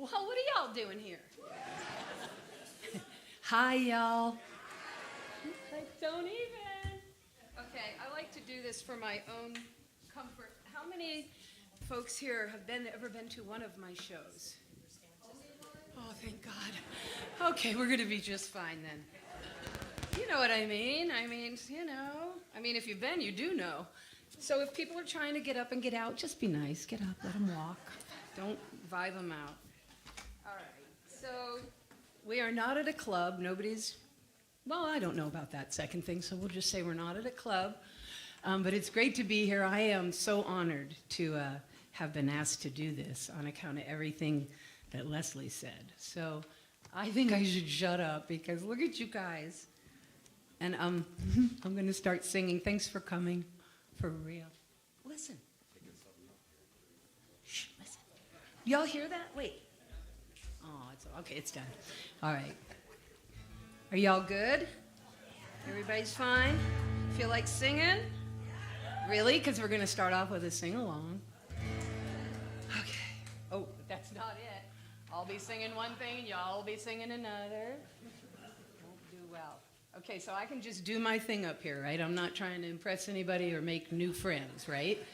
Well, what are y'all doing here? Hi, y'all. Like, don't even. Okay, I like to do this for my own comfort. How many folks here have ever been to one of my shows? Oh, thank God. Okay, we're going to be just fine then. You know what I mean. If you've been, you do know. So if people are trying to get up and get out, just be nice. Get up, let them walk. Don't vibe them out. All right, so we are not at a club. Well, I don't know about that second thing, so we'll just say we're not at a club. But it's great to be here. I am so honored to have been asked to do this on account of everything that Leslie said. So I think I should shut up because look at you guys. And I'm going to start singing. Thanks for coming, for real. Listen. Shh, listen. Y'all hear that? Wait. Oh, it's done. All right. Are y'all good? Everybody's fine? Feel like singing? Really? Because we're going to start off with a sing-along. Okay. Oh, but that's not it. I'll be singing one thing, y'all will be singing another. Won't do well. Okay, so I can just do my thing up here, right? I'm not trying to impress anybody or make new friends, right?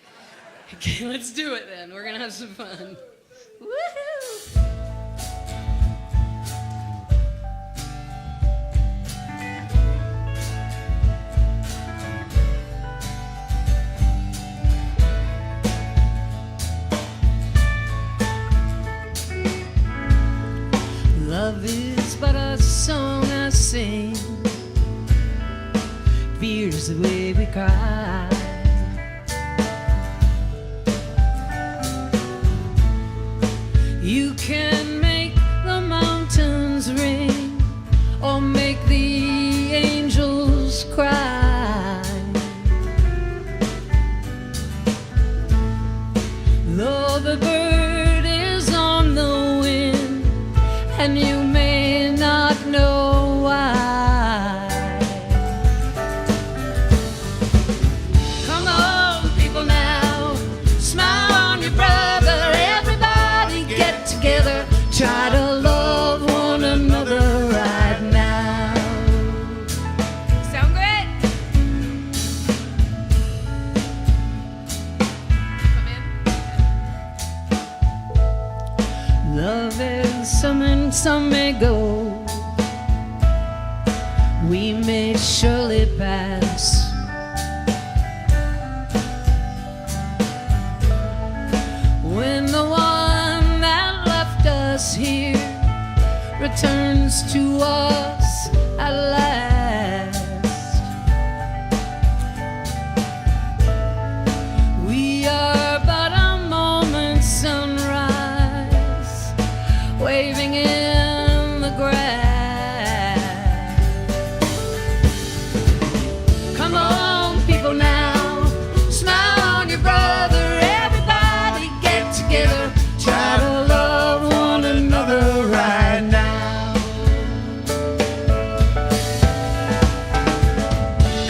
Okay, let's do it then. We're going to have some fun. Woohoo! Love is but a song I sing, fear's the way we cry. You can make the mountains ring or make the angels cry. Though the bird is on the wind and you may not know why. Come on, people now, smile on your brother. Everybody get together, try to love one another right now. Sound great? Come in. Love is something some may go, we may surely pass. When the one that left us here returns to us at last, we are but a moment's sunrise, waving in the grass. Come on, people now, smile on your brother. Everybody get together, try to love one another right now.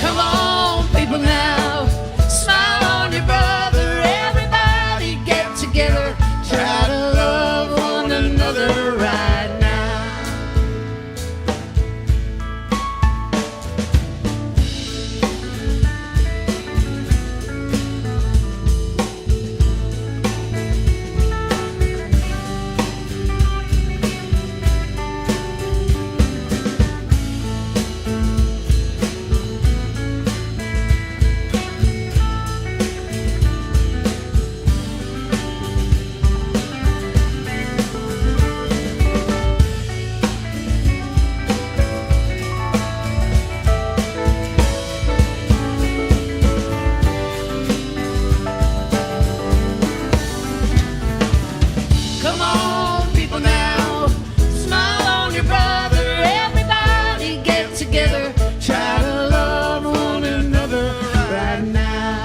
Come on, people now, smile on your brother. Everybody get together, try to love one another right now. Come on, people now, smile on your brother. Everybody get together, try to love one another right now.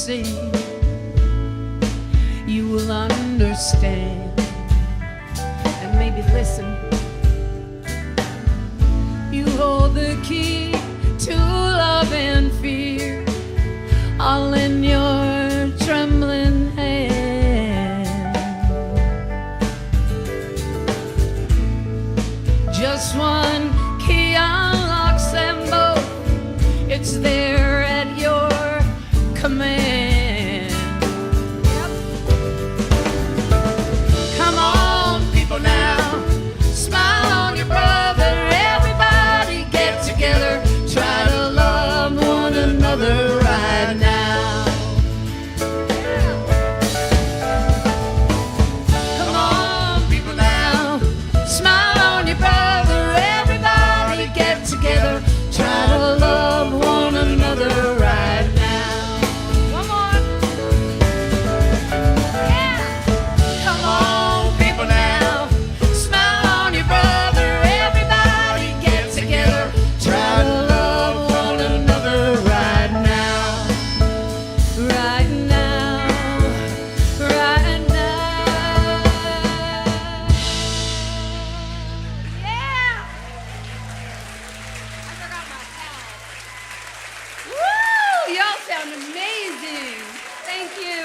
see, you will understand. And maybe listen. You hold the key to love and fear, all in your trembling hand. Just one key unlocks them both. It's there at your command. Yep. Come on, people now, smile on your brother. Everybody get together, try to love one another right now. Come on, people now, smile on your brother. Everybody get together, try to love one another right now. One more. Yeah. Come on, people now, smile on your brother. Everybody get together, try to love one another right now. Right now. Right now. Yeah. I forgot my towel. Woo! Y'all sound amazing. Thank you.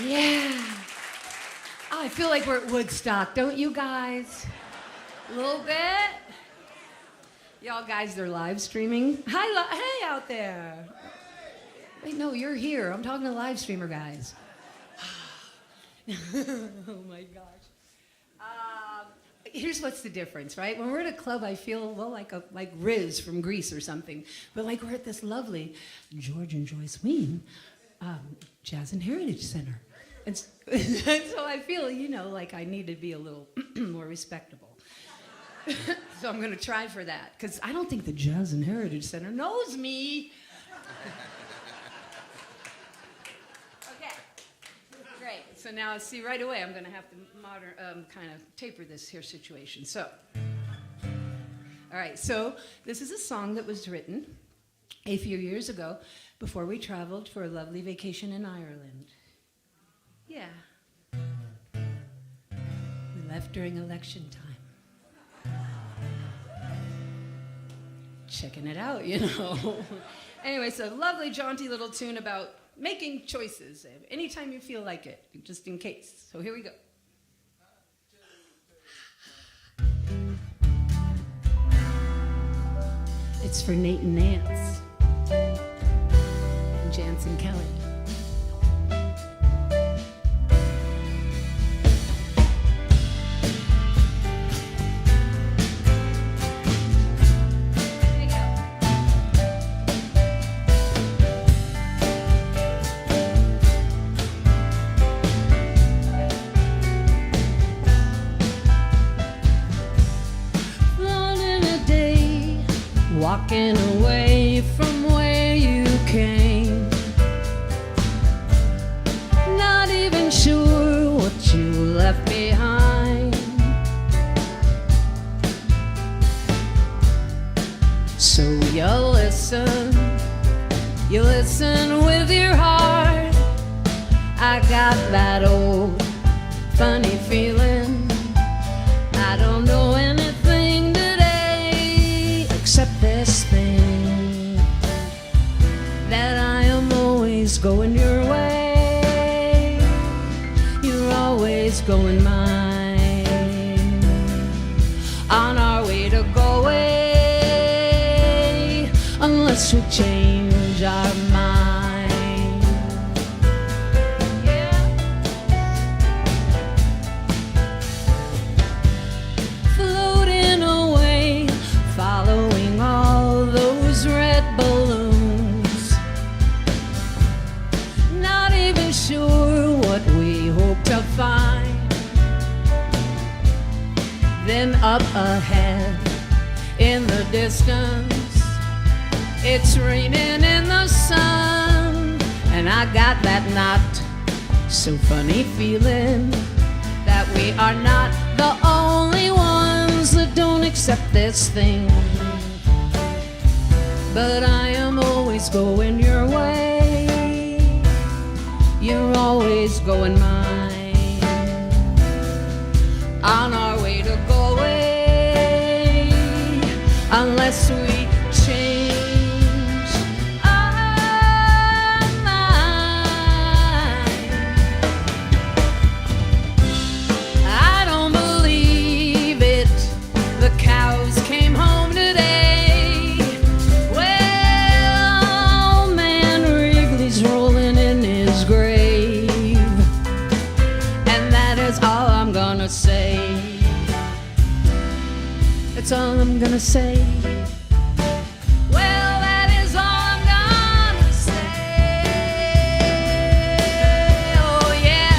Yeah. Oh, I feel like we're at Woodstock, don't you guys? A little bit. Y'all guys, they're live streaming. Hi, hey out there. Wait, no, you're here. I'm talking to live streamer guys. Oh my gosh. Here's what's the difference, right? When we're at a club, I feel, well, like Riz from Greece or something. But like we're at this lovely George and Joyce Wein Jazz and Heritage Center. And so I feel, you know, like I need to be a little more respectable. So I'm going to try for that, because I don't think the Jazz and Heritage Center knows me. Okay, great. So now, see, right away, I'm going to have to kind of taper this here situation. So, all right, so this is a song that was written a few years ago before we traveled for a lovely vacation in Ireland. Yeah. We left during election time. Checking it out, you know. Anyway, so lovely, jaunty little tune about making choices anytime you feel like it, just in case. So here we go. It's for Nate and Nance and Jansen Kelly. Walking away from where you came, not even sure what you left behind. So you listen with your heart. I got that old funny feeling. I don't know anything today except this thing, that I am always going your way, you're always going mine, on our way to go away, unless we change our mind. Yeah. Floating away, following all those red balloons, not even sure what we hope to find. Then up ahead in the distance, it's raining in the sun, and I got that not so funny feeling that we are not the only ones that don't accept this thing. But I am always always going your way. You're always going mine. On our way to Galway, unless we change our mind. I don't believe it. The cows came home today. Well, man Wrigley's rolling in his grave, and that is all I'm gonna say. That's all I'm gonna say. Well, that is all I'm gonna say. Oh yeah.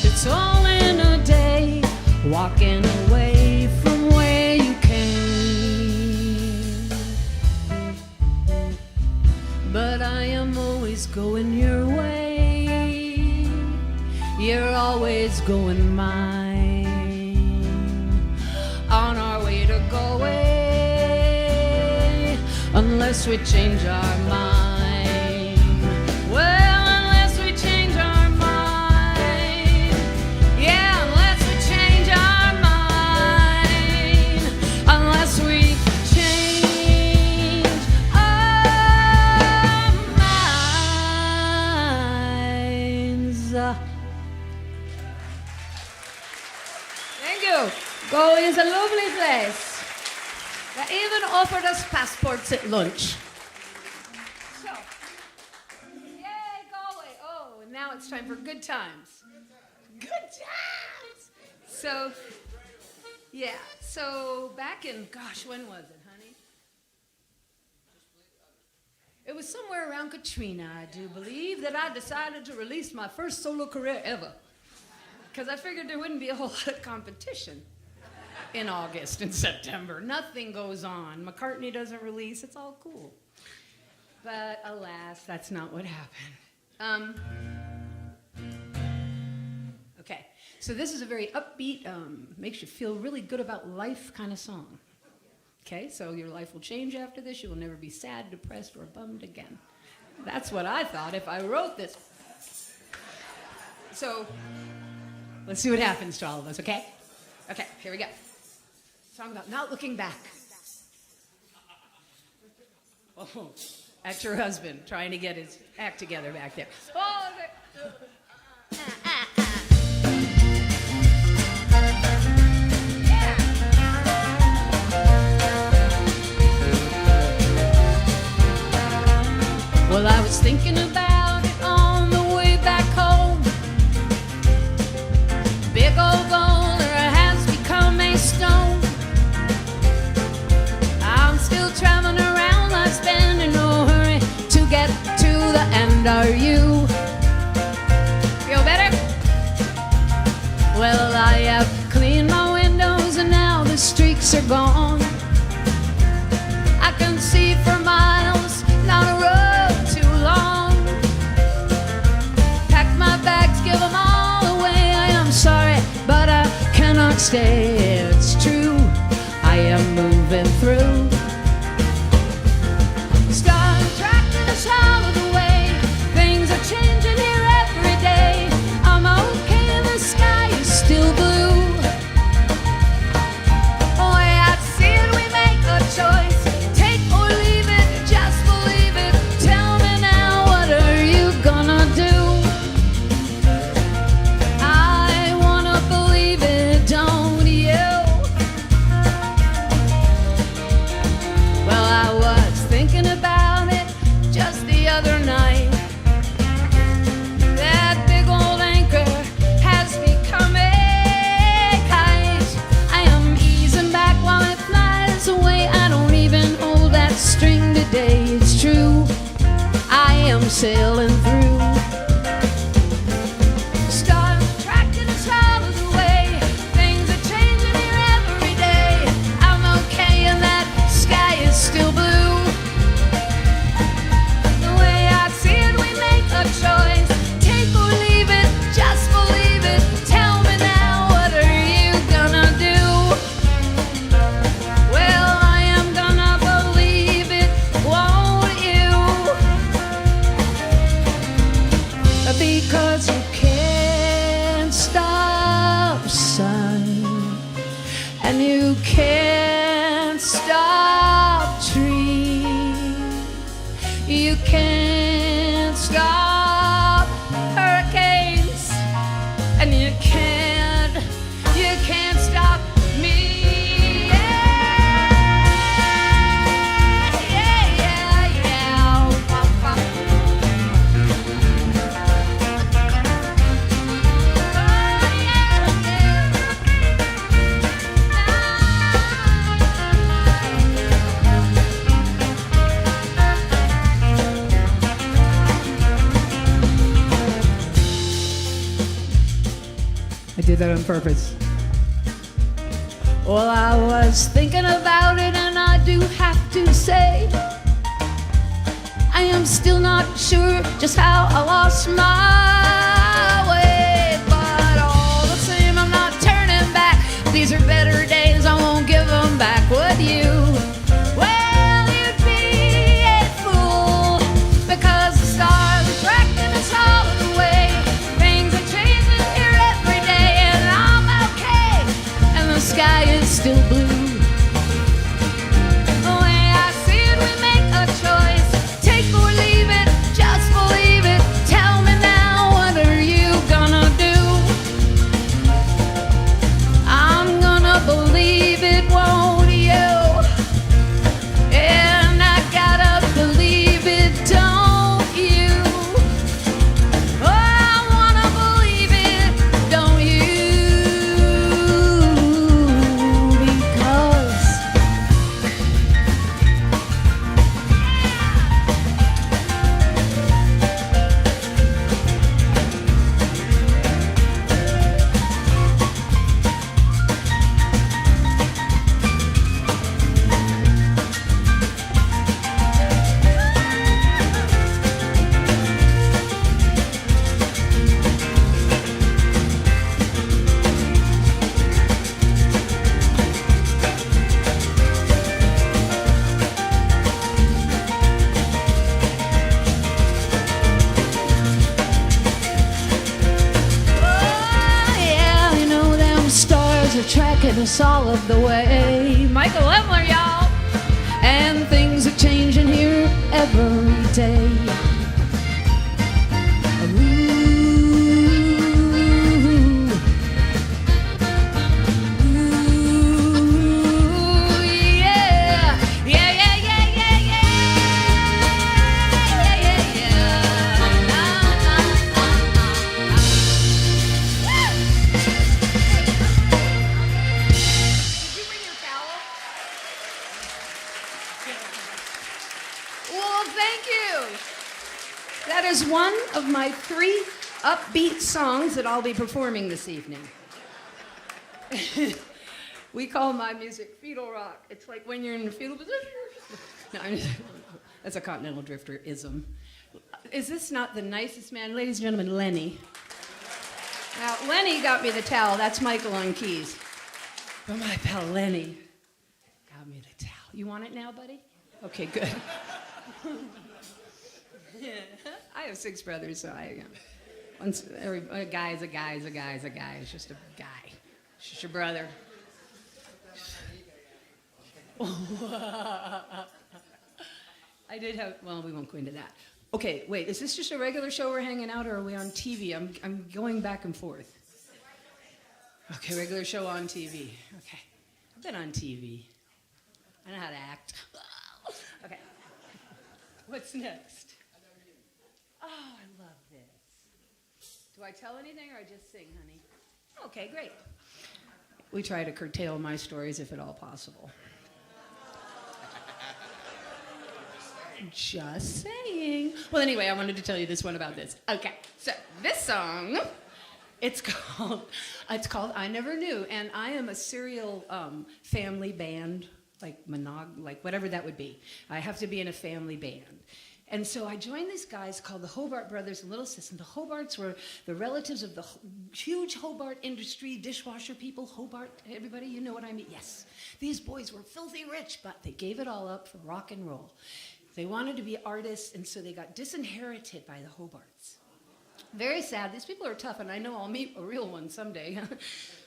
It's all in a day, walking away from where you came. But I am always going your way. You're always going mine. On our way to Galway, unless we change our mind. Well, unless we change our mind. Yeah, unless we change our mind. Unless we change our minds. Thank you. Galway is a lovely place. They even offered us passports at lunch. So, yay, Galway. Oh, and now it's time for good times. Good times! So, yeah. So, back in, gosh, when was it, honey? It was somewhere around Katrina, I do believe, that I decided to release my first solo career ever. Because I figured there wouldn't be a whole lot of competition in August and September. Nothing goes on. McCartney doesn't release. It's all cool. But alas, that's not what happened. Okay, so this is a very upbeat, makes you feel really good about life kind of song. Okay, so your life will change after this. You will never be sad, depressed, or bummed again. That's what I thought if I wrote this. So let's see what happens to all of us, okay? Okay, here we go. Song about not looking back. Oh, that's your husband trying to get his act together back there. Oh, yeah. Well, I was thinking about it on the way back home. Big old boulder has become a stone. I'm still traveling around, life's been in no hurry to get to the end. Are you? Feel better? Well, I have cleaned my windows and now the streaks are gone. I can see for miles, not a road too long. Pack my bags, give them all away. I am sorry, but I cannot stay. It's true, I am moving through. Start tracking us out of the way. Things are changing here every day. I'm okay, the sky is still blue. Oh, yeah, I see it, we make a choice. Take or leave it, just believe it. Tell me now, what are you gonna do? I wanna believe it, don't you? sailing through. Stars attracting us all of the way. Things are changing here every day. I'm okay and that sky is still blue. The way I see it, we make a choice. Take or leave it, just believe it. Tell me now, what are you gonna do? Well, I am gonna believe it, won't you? Because you can't stop sun, and you can't stop trees. You can't stop hurricanes, and you can't stop me. Yeah. I did that on purpose. Well, I was thinking about it, and I do have to say, I am still not sure just how I lost my way. But all the same, I'm not turning back. These are better days, I won't give them back, would you? Well, you'd be a fool, because the stars are attracting us all the way. Things are changing here every day, and I'm okay, and the sky is still blue. The way I see it, we make a choice. Take or leave it, just believe it. Tell me now, what are you gonna do? I'm gonna believe it, won't you? And I gotta believe it, don't you? Oh, I wanna believe it, don't you? Because tracking us all of the way. Michael Emler, y'all. And things are changing here every day. Is one of my 3 upbeat songs that I'll be performing this evening. We call my music fetal rock. It's like when you're in the fetal position. No, that's a Continental Drifter-ism. Is this not the nicest man? Ladies and gentlemen, Lenny. Now, Lenny got me the towel. That's Michael on keys. But my pal Lenny got me the towel. You want it now, buddy? Okay, good. I have 6 brothers, so a guy is a guy is a guy is a guy. It's just a guy. It's just your brother. I did have, well, we won't go into that. Okay, wait, is this just a regular show we're hanging out, or are we on TV? I'm going back and forth. Okay, regular show on TV. Okay, I've been on TV. I know how to act. Okay, what's next? Oh, I love this. Do I tell anything or I just sing, honey? Okay, great. We try to curtail my stories if at all possible. Just saying. Well, anyway, I wanted to tell you this one about this. Okay, so this song, it's called I Never Knew, and I am a serial family band, like whatever that would be. I have to be in a family band. And so I joined these guys called the Hobart Brothers and Little Sis. And the Hobarts were the relatives of the huge Hobart industry, dishwasher people. Hobart, everybody, you know what I mean? Yes. These boys were filthy rich, but they gave it all up for rock and roll. They wanted to be artists, and so they got disinherited by the Hobarts. Very sad. These people are tough, and I know I'll meet a real one someday.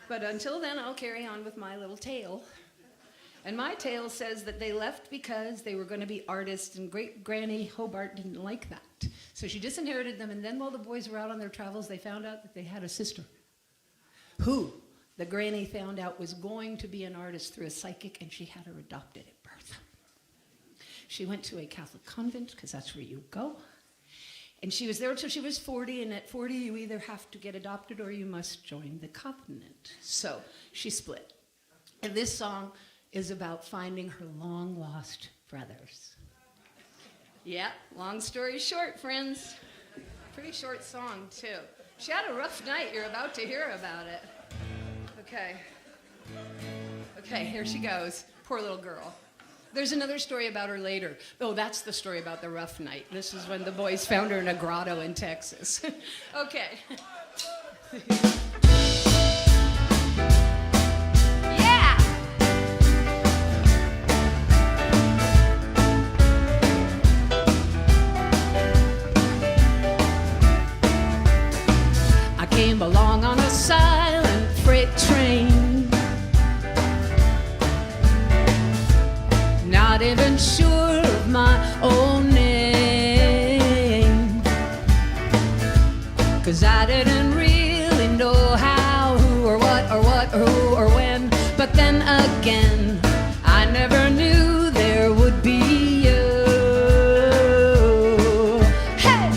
But until then, I'll carry on with my little tale. And my tale says that they left because they were going to be artists, and Great Granny Hobart didn't like that. So she disinherited them, and then while the boys were out on their travels, they found out that they had a sister who the granny found out was going to be an artist through a psychic, and she had her adopted at birth. She went to a Catholic convent, because that's where you go. And she was there until she was 40, and at 40 you either have to get adopted or you must join the covenant. So she split. And this song is about finding her long-lost brothers. Yeah, long story short, friends. Pretty short song, too. She had a rough night. You're about to hear about it. Okay, here she goes. Poor little girl. There's another story about her later. Oh, that's the story about the rough night. This is when the boys found her in a grotto in Texas. Okay. Yeah! I came along on a silent freight train. Not even sure of my own name, 'cause I didn't really know how, who or what or who or when. But then again, I never knew there would be you. Hey!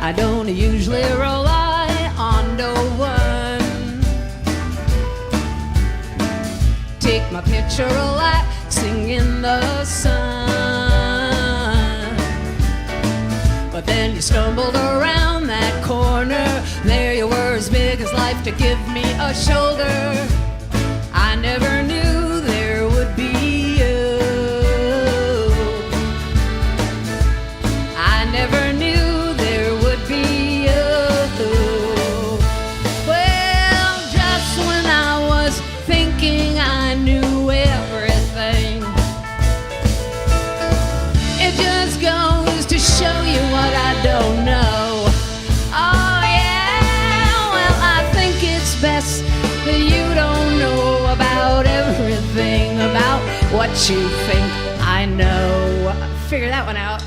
I don't usually rely on no one. Take my picture relaxing in the sun. But then you stumbled around that corner. There you were, as big as life, to give me a shoulder. I never knew there would be you. I never knew there would be you. Well, just when I was thinking I knew everything, it just goes to show you what I don't know. Oh yeah, well I think it's best that you don't know about everything about what you think I know. Figure that one out.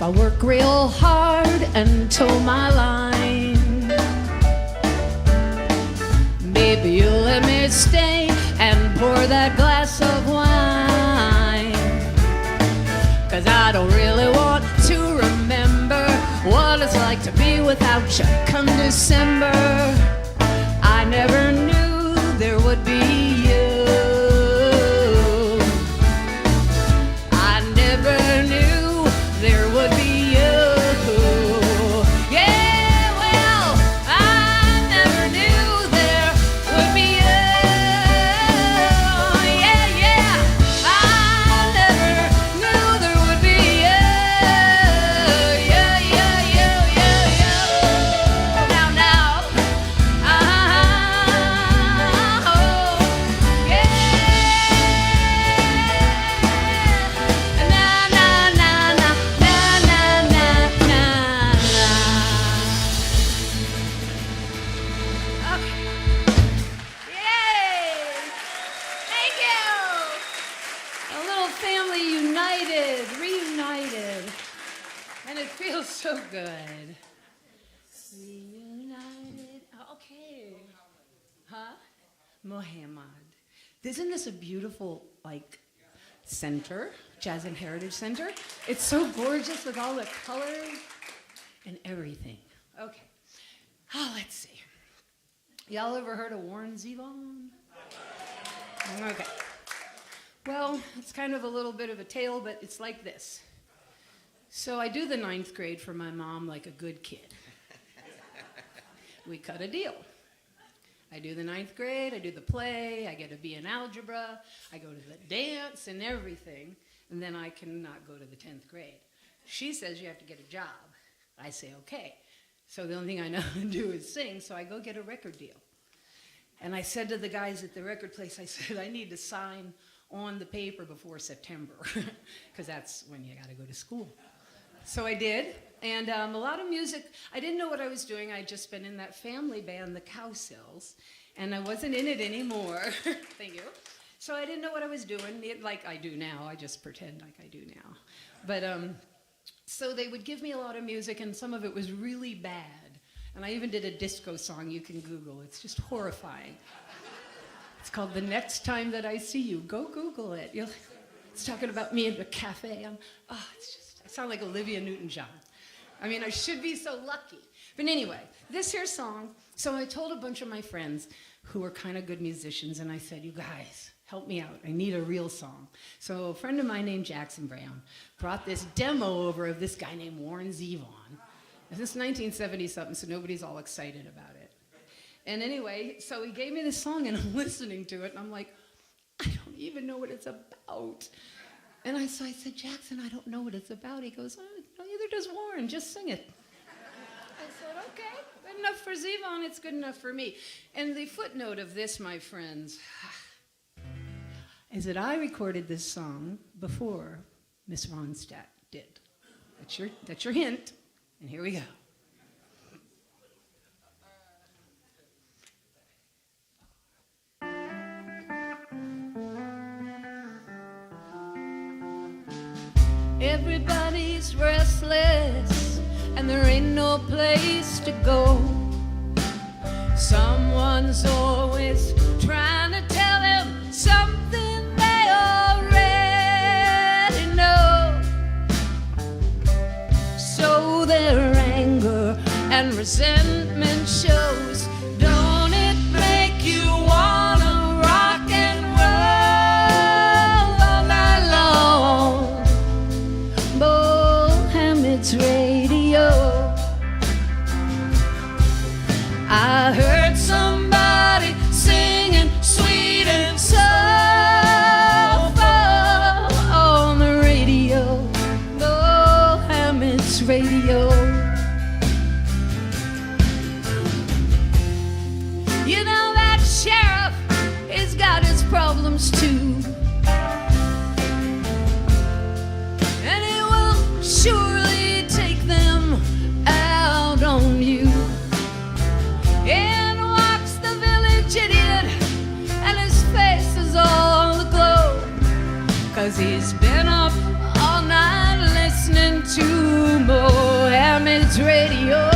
I work real hard and toe my line. Maybe you'll let me stay and pour that glass of wine. 'Cause I don't really want to remember what it's like to be without you come December. I never knew there would be you. I never knew there would be you. Yeah, well, I never knew there would be you. Yeah, yeah, I never knew there would be you. Yeah, yeah, yeah, yeah, yeah. Now, And it feels so good. Reunited. Okay. Huh? Mohammed. Isn't this a beautiful, like, center? Jazz and Heritage Center? It's so gorgeous with all the colors and everything. Okay. Oh, let's see. Y'all ever heard of Warren Zevon? Okay. Well, it's kind of a little bit of a tale, but it's like this. So I do the 9th grade for my mom like a good kid. We cut a deal. I do the 9th grade, I do the play, I get a B in algebra, I go to the dance and everything, and then I cannot go to the 10th grade. She says you have to get a job. I say, okay. So the only thing I know how to do is sing, so I go get a record deal. And I said to the guys at the record place, I said, I need to sign on the paper before September, because that's when you got to go to school. So I did, and a lot of music. I didn't know what I was doing. I'd just been in that family band, the Cowsills, and I wasn't in it anymore. Thank you. So I didn't know what I was doing, like I do now. I just pretend like I do now. But so they would give me a lot of music, and some of it was really bad. And I even did a disco song you can Google. It's just horrifying. It's called The Next Time That I See You. Go Google it. It's talking about me in a cafe. I sound like Olivia Newton-John. I mean, I should be so lucky. But anyway, this here song, so I told a bunch of my friends who were kind of good musicians, and I said, you guys, help me out. I need a real song. So a friend of mine named Jackson Brown brought this demo over of this guy named Warren Zevon. This is 1970-something, so nobody's all excited about it. And anyway, so he gave me this song, and I'm listening to it, and I'm like, I don't even know what it's about. And so I said, Jackson, I don't know what it's about. He goes, oh, neither does Warren, just sing it. I said, okay, good enough for Zevon, it's good enough for me. And the footnote of this, my friends, is that I recorded this song before Miss Ronstadt did. That's your hint, and here we go. Everybody's restless, and there ain't no place to go. Someone's always trying to tell them something they already know. So their anger and resentment shows. Don't it make you wanna rock and roll all night long? Mohammed's radio. I heard somebody singing sweet and soulful on the radio. Mohammed's radio. You know that sheriff has got his problems too, and he will surely take them out on you. In walks the village idiot, and his face is all aglow, 'cause he's been up all night listening to Mohammed's radio.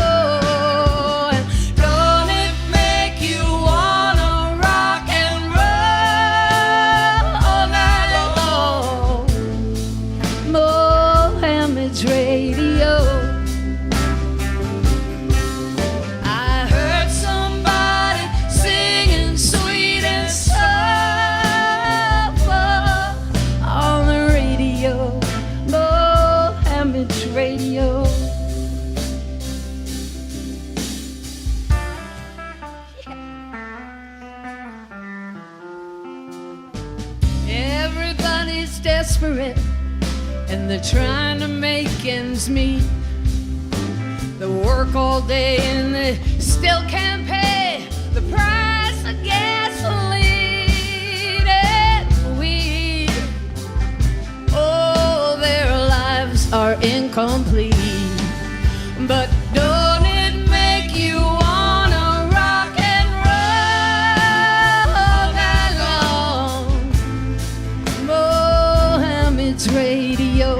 And don't it make you wanna rock and roll all night long? Mohammed's radio. I heard somebody singing sweet and soulful on the radio. Mohammed's radio. Everybody's desperate, and they're trying to make ends meet. They work all day and they still can't pay the price of gasoline and weed. Oh, their lives are incomplete. But don't it make you wanna rock and roll all night long? Mohammed's radio.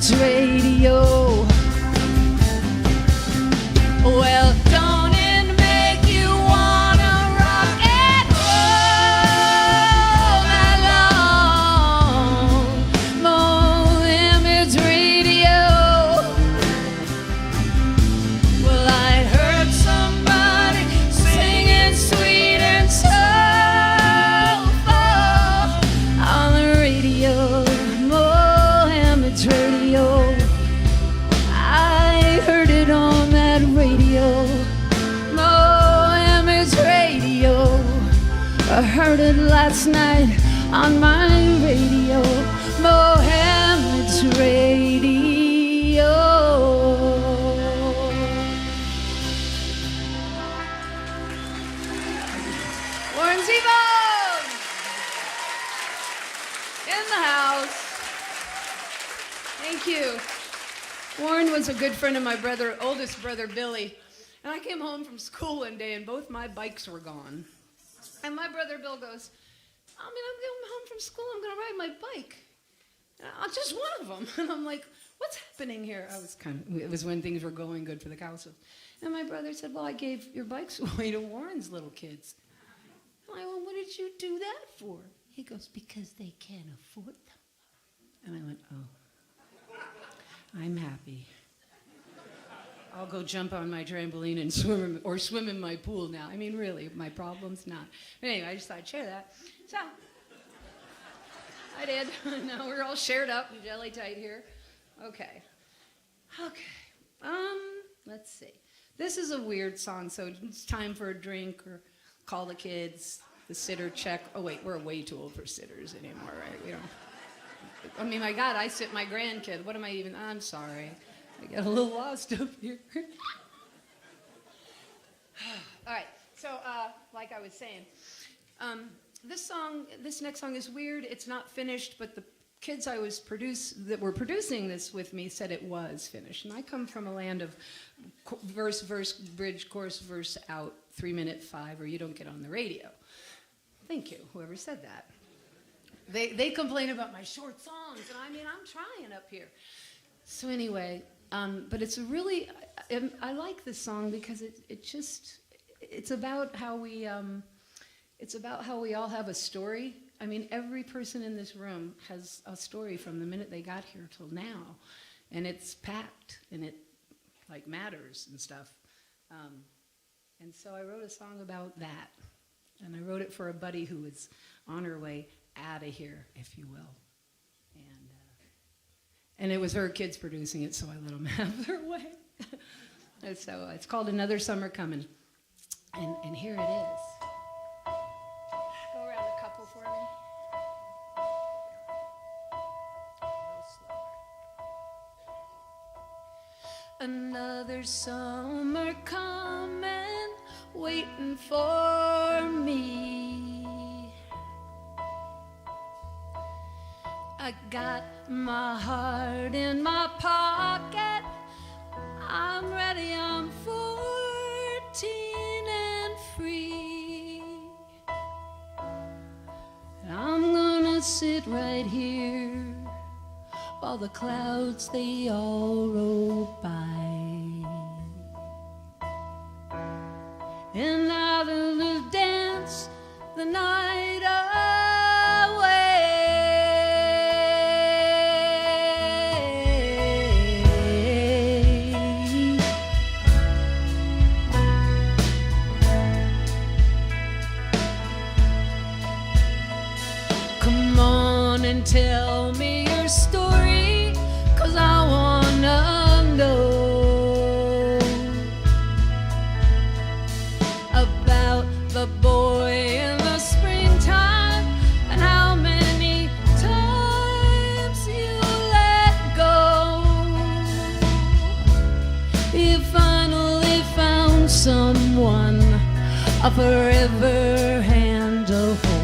it's radio. Well, don't it make you wanna rock and roll that long? Mo-them, it's radio. Well, I heard somebody singing sweet and soulful on the radio. Mo-them, it's radio. I heard it on that radio. Mo-them, it's radio. I heard it last night on my radio. Mo-them, it's radio. Warren Zevon in the house. Thank you. Warren was a good friend of my brother, oldest brother, Billy. And I came home from school one day and both my bikes were gone. And my brother Bill goes, I'm going home from school, I'm gonna ride my bike. Just one of them. And I'm like, what's happening here? It was when things were going good for the Cowsills. And my brother said, well, I gave your bikes away to Warren's little kids. I'm like, well, what did you do that for? He goes, because they can't afford them. And I went, oh. I'm happy. I'll go jump on my trampoline and swim in my pool now. I mean, really, my problem's not. But anyway, I just thought I'd share that. So, I did. Now we're all shared up, jelly tight here. Okay. Let's see. This is a weird song, so it's time for a drink or call the kids, the sitter check. Oh wait, we're way too old for sitters anymore, right? We don't. I mean, my God, I sit my grandkid. What am I even? I'm sorry. I get a little lost up here. All right. So, like I was saying, this next song is weird. It's not finished, but the kids that were producing this with me said it was finished. And I come from a land of verse, bridge, chorus, verse out, 3-minute 5, or you don't get on the radio. Thank you, whoever said that. They complain about my short songs, and I mean, I'm trying up here. So anyway, but it's really, I like this song because it's about how we all have a story. I mean, every person in this room has a story from the minute they got here till now, and it's packed, and it like matters and stuff. And so I wrote a song about that, and I wrote it for a buddy who was on her way out of here, if you will. And it was her kids producing it, so I let them have their way. And so it's called Another Summer Coming. And here it is. Go around a couple for me. A little slower. Another summer coming, waiting for me. I got my heart in my pocket. I'm ready, I'm 14 and free. I'm gonna sit right here while the clouds, they all roll by. And I will dance the night away. And tell me your story, 'cause I wanna know about the boy in the springtime and how many times you let go. You finally found someone, a forever hand to hold.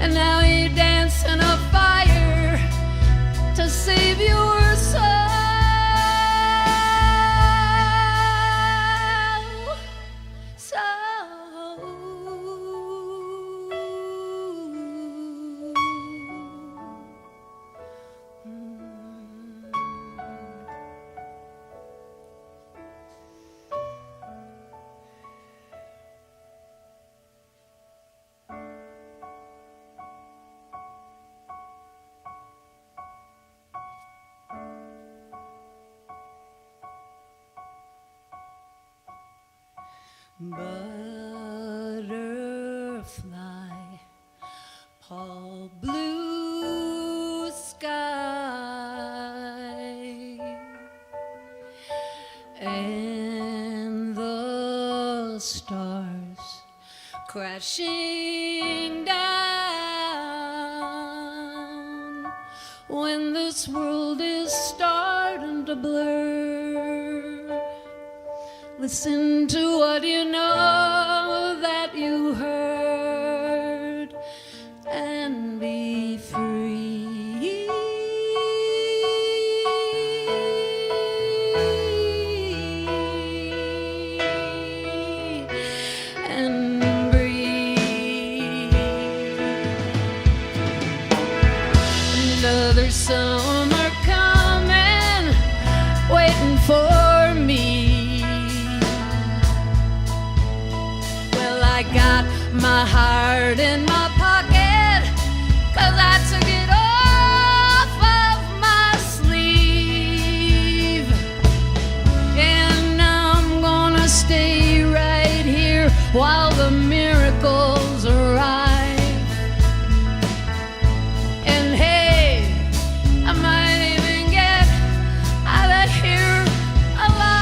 And now you dance in a fire to save your soul. Butterfly, Paul blue sky, and the stars crashing down when this world is starting to blur. Listen to what you know that you heard and be free. And breathe. Another summer coming, waiting for me. I got my heart in my pocket, 'cause I took it off of my sleeve. And I'm gonna stay right here while the miracles arrive. And hey, I might even get out of here alive.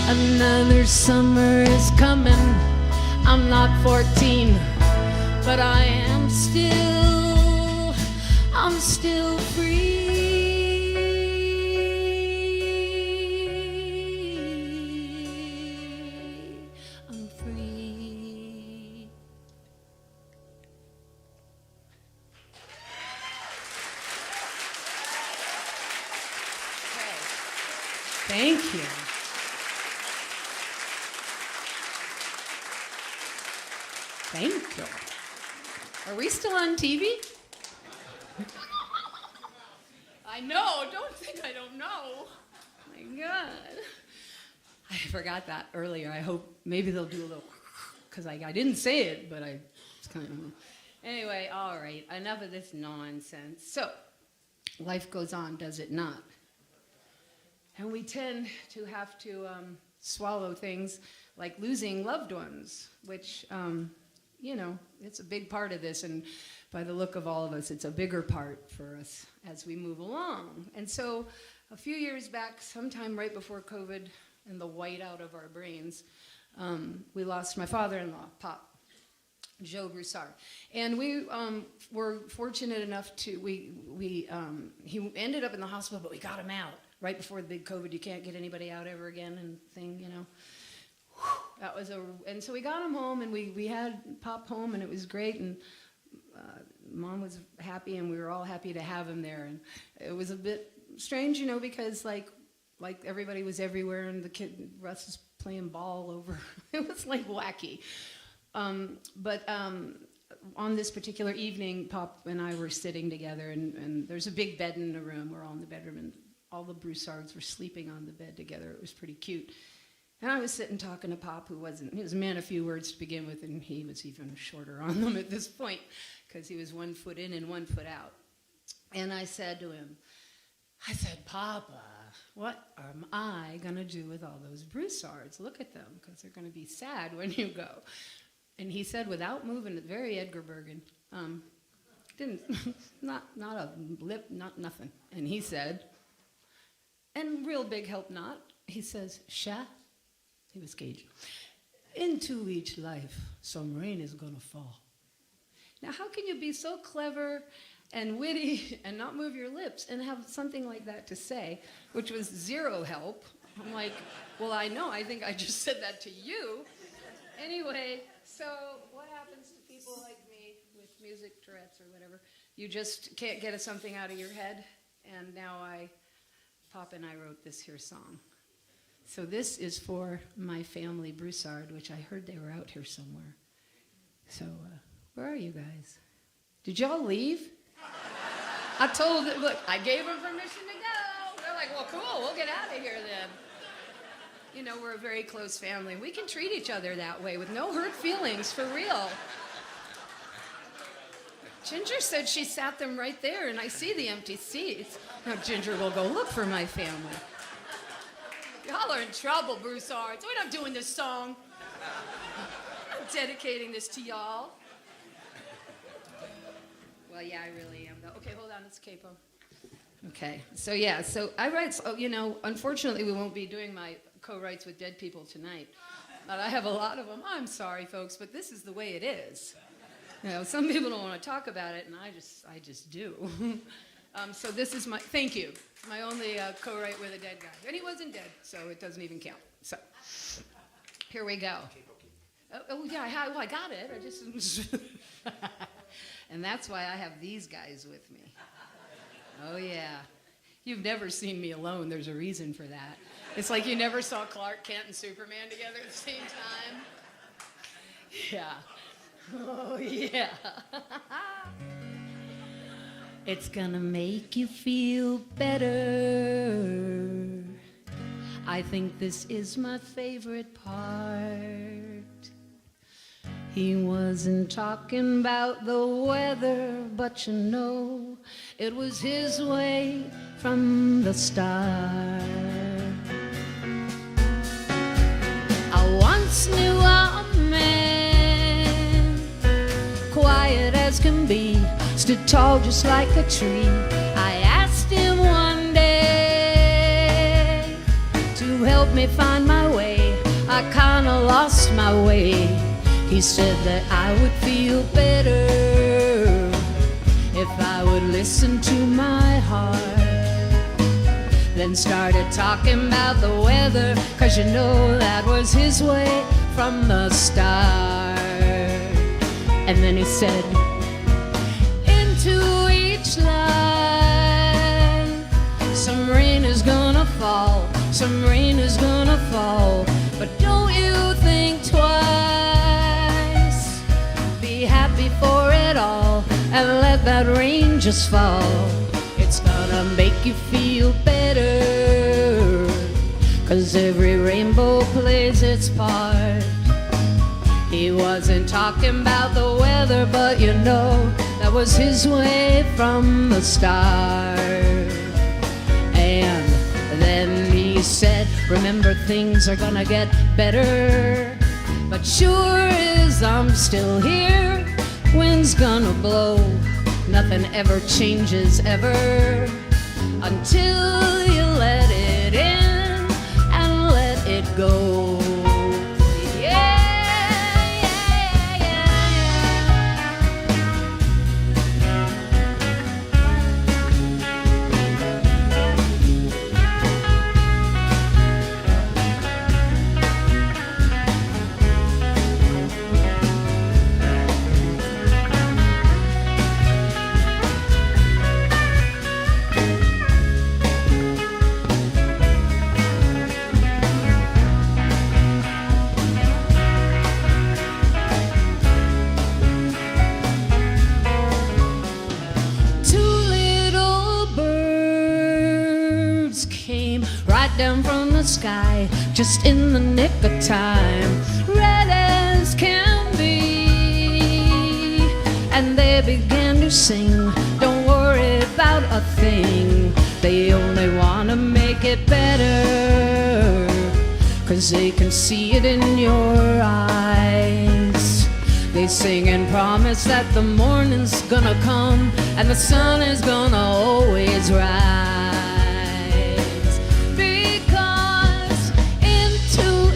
Another summer is coming. I'm not 14, but I'm still free. I'm free. Okay. Thank you. Thank you. Are we still on TV? I know. Don't think I don't know. My God. I forgot that earlier. I hope maybe they'll do a little, because I didn't say it, but it's kind of. Anyway, all right. Enough of this nonsense. So, life goes on, does it not? And we tend to have to swallow things like losing loved ones, which. You know, it's a big part of this, and by the look of all of us, it's a bigger part for us as we move along. And so a few years back, sometime right before COVID and the whiteout of our brains, we lost my father-in-law, Pop, Jules Broussard. And we were fortunate enough to, he ended up in the hospital, but we got him out right before the big COVID. You can't get anybody out ever again and thing, you know. That was and so we got him home, and we had Pop home, and it was great, and Mom was happy, and we were all happy to have him there. And it was a bit strange, you know, because like everybody was everywhere, and the kid Russ was playing ball over. It was like wacky. But on this particular evening, Pop and I were sitting together, and there's a big bed in the room. We're all in the bedroom, and all the Broussards were sleeping on the bed together. It was pretty cute. And I was sitting talking to Pop, he was a man of few words to begin with, and he was even shorter on them at this point, because he was 1 foot in and 1 foot out. And I said to him, Papa, what am I going to do with all those Broussards? Look at them, because they're going to be sad when you go. And he said, without moving, very Edgar Bergen, not a lip, not nothing. And he said, and real big help not, he says, Sha. He was Cajun. Into each life, some rain is gonna fall. Now, how can you be so clever and witty and not move your lips and have something like that to say, which was zero help? I'm like, well, I know, I think I just said that to you. Anyway, so what happens to people like me with music Tourette's or whatever? You just can't get something out of your head, and now I Pop and I wrote this here song. So this is for my family, Broussard, which I heard they were out here somewhere. So where are you guys? Did y'all leave? I told them, look, I gave them permission to go. They're like, well, cool, we'll get out of here then. You know, we're a very close family. We can treat each other that way with no hurt feelings, for real. Ginger said she sat them right there, and I see the empty seats. Now Ginger will go look for my family. Y'all are in trouble, Broussard. So we're not doing this song. I'm dedicating this to y'all. Well, yeah, I really am, though. Okay, hold on, it's capo. Okay, so yeah, so I write, you know, unfortunately we won't be doing my co-writes with dead people tonight, but I have a lot of them. I'm sorry, folks, but this is the way it is. You know, some people don't want to talk about it, and I just do. So this is my, thank you, my only co-write with a dead guy. And he wasn't dead, so it doesn't even count. So, here we go. Oh yeah, I got it. I just, and that's why I have these guys with me. Oh yeah. You've never seen me alone. There's a reason for that. It's like you never saw Clark Kent and Superman together at the same time. Yeah. Oh yeah. It's gonna make you feel better. I think this is my favorite part. He wasn't talking about the weather, but you know, it was his way from the start. I once knew a man, quiet as can be, stood tall just like a tree. I asked him one day to help me find my way. I kinda lost my way. He said that I would feel better if I would listen to my heart. Then started talking about the weather, 'cause you know that was his way from the start. And then he said, into each line, some rain is gonna fall, some rain is gonna fall, but don't you think twice. Be happy for it all and let that rain just fall. It's gonna make you feel better, 'cause every rainbow plays its part. He wasn't talking about the weather, but you know, that was his way from the start. And then he said, remember, things are gonna get better, but sure as I'm still here, wind's gonna blow, nothing ever changes ever, until you let it in and let it go. Down from the sky, just in the nick of time, red as can be, and they began to sing, don't worry about a thing, they only want to make it better, 'cause they can see it in your eyes. They sing and promise that the morning's gonna come and the sun is gonna always rise.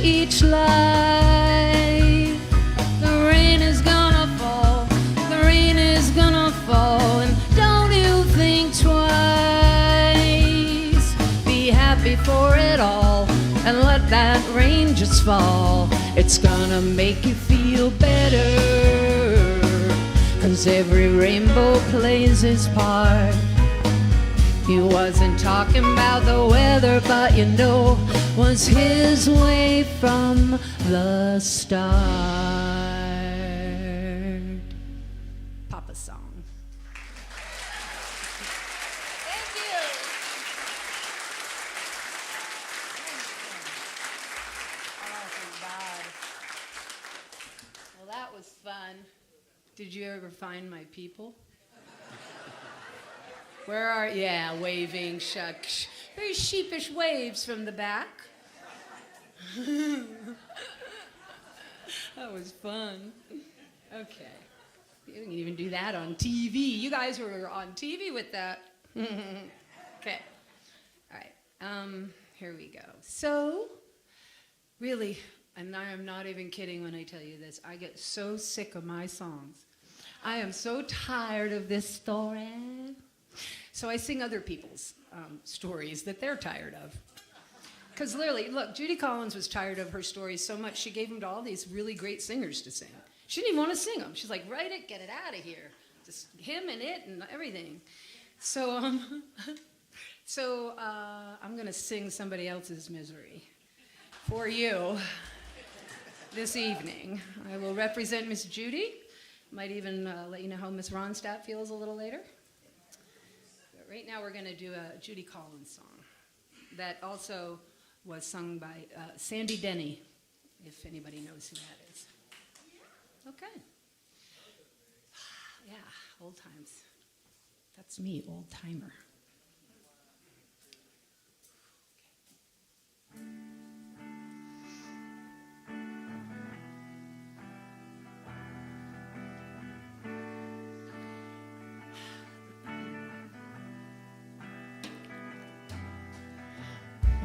Each life, the rain is gonna fall, the rain is gonna fall, and don't you think twice. Be happy for it all and let that rain just fall. It's gonna make you feel better, 'cause every rainbow plays its part. He wasn't talking about the weather, but you know, was his way from the start. Papa song. Thank you. Oh, thank God. Well, that was fun. Did you ever find my people? Where are, yeah, waving, very sheepish waves from the back. That was fun. Okay. You didn't even do that on TV. You guys were on TV with that. Okay. All right. Here we go. So, really, and I am not even kidding when I tell you this, I get so sick of my songs. I am so tired of this story. So I sing other people's stories that they're tired of. Because literally, look, Judy Collins was tired of her stories so much, she gave them to all these really great singers to sing. She didn't even want to sing them. She's like, write it, get it out of here. Just him and it and everything. So, I'm going to sing somebody else's misery for you this evening. I will represent Miss Judy. Might even let you know how Miss Ronstadt feels a little later. Right now we're going to do a Judy Collins song that also was sung by Sandy Denny, if anybody knows who that is. Okay. Yeah, old times. That's me, old timer.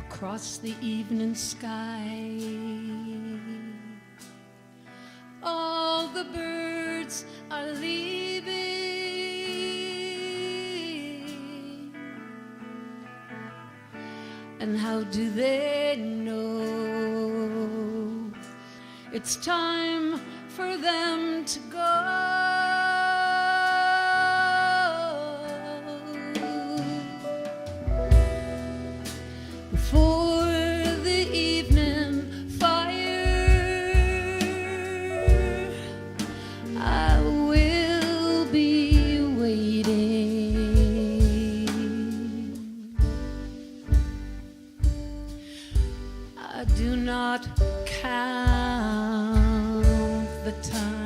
Across the evening sky, all the birds are leaving, and how do they know it's time for them to go? For the evening fire, I will be waiting. I do not count the time.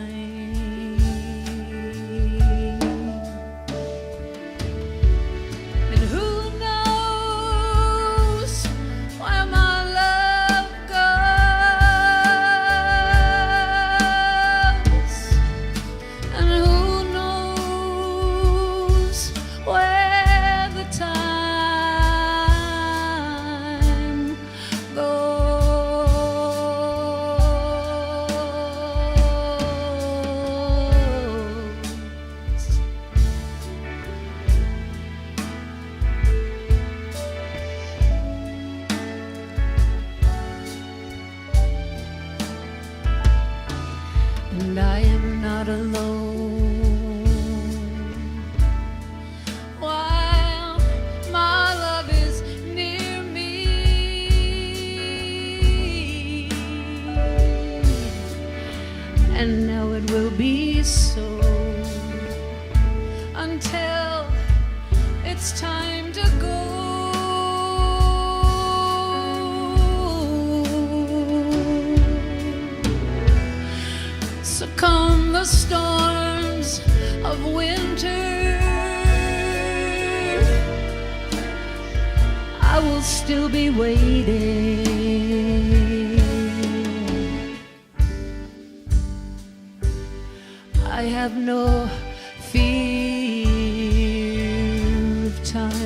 And I am not alone while my love is near me, and now it will be so until it's time to go. So come the storms of winter, I will still be waiting. I have no fear of time.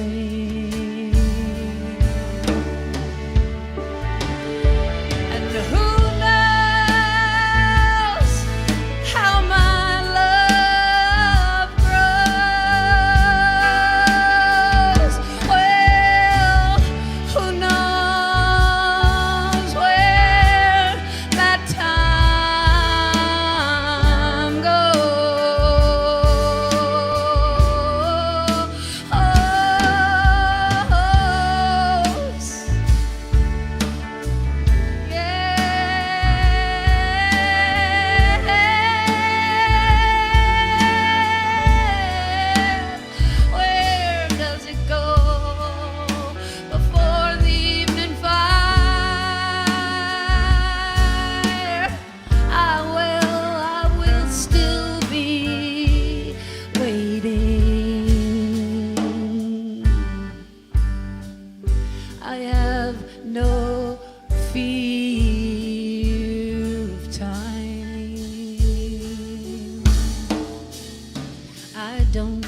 I don't.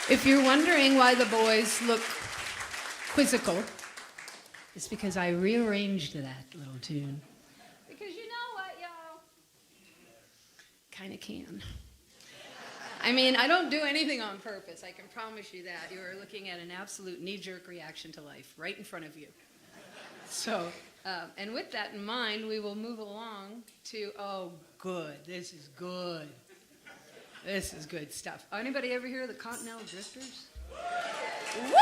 If you're wondering why the boys look quizzical, it's because I rearranged that little tune. Because you know what, y'all? Kind of can. I mean, I don't do anything on purpose. I can promise you that. You are looking at an absolute knee-jerk reaction to life right in front of you. So, and with that in mind, we will move along to, oh, good. This is good. This is good stuff. Anybody ever hear of the Continental Drifters? Woo!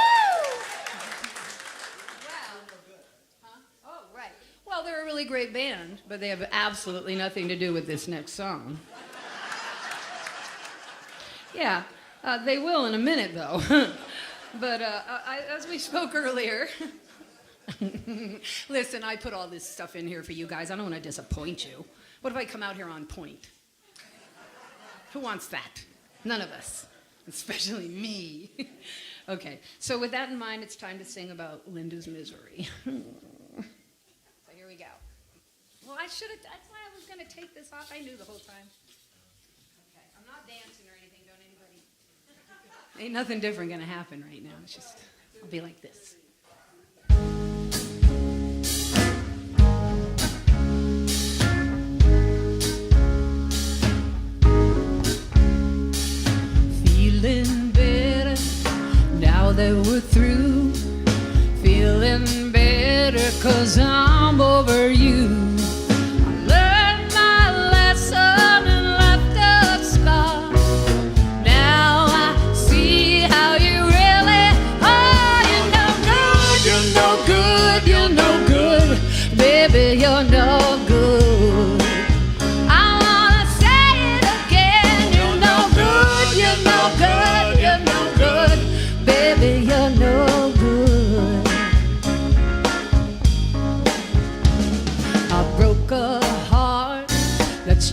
Huh? Oh, right. Well, they're a really great band, but they have absolutely nothing to do with this next song. Yeah, they will in a minute, though. But as we spoke earlier, listen, I put all this stuff in here for you guys. I don't want to disappoint you. What if I come out here on point? Who wants that? None of us, especially me. Okay, so with that in mind, it's time to sing about Linda's misery. So here we go. Well, that's why I was going to take this off. I knew the whole time. Okay, I'm not dancing or anything, don't anybody? Ain't nothing different going to happen right now. It's just, I'll be like this. Feeling better now that we're through. Feeling better 'cause I'm over you. I learned my lesson and left a scar. Now I see how you really are. You're no good, you're no good, baby, you're no good.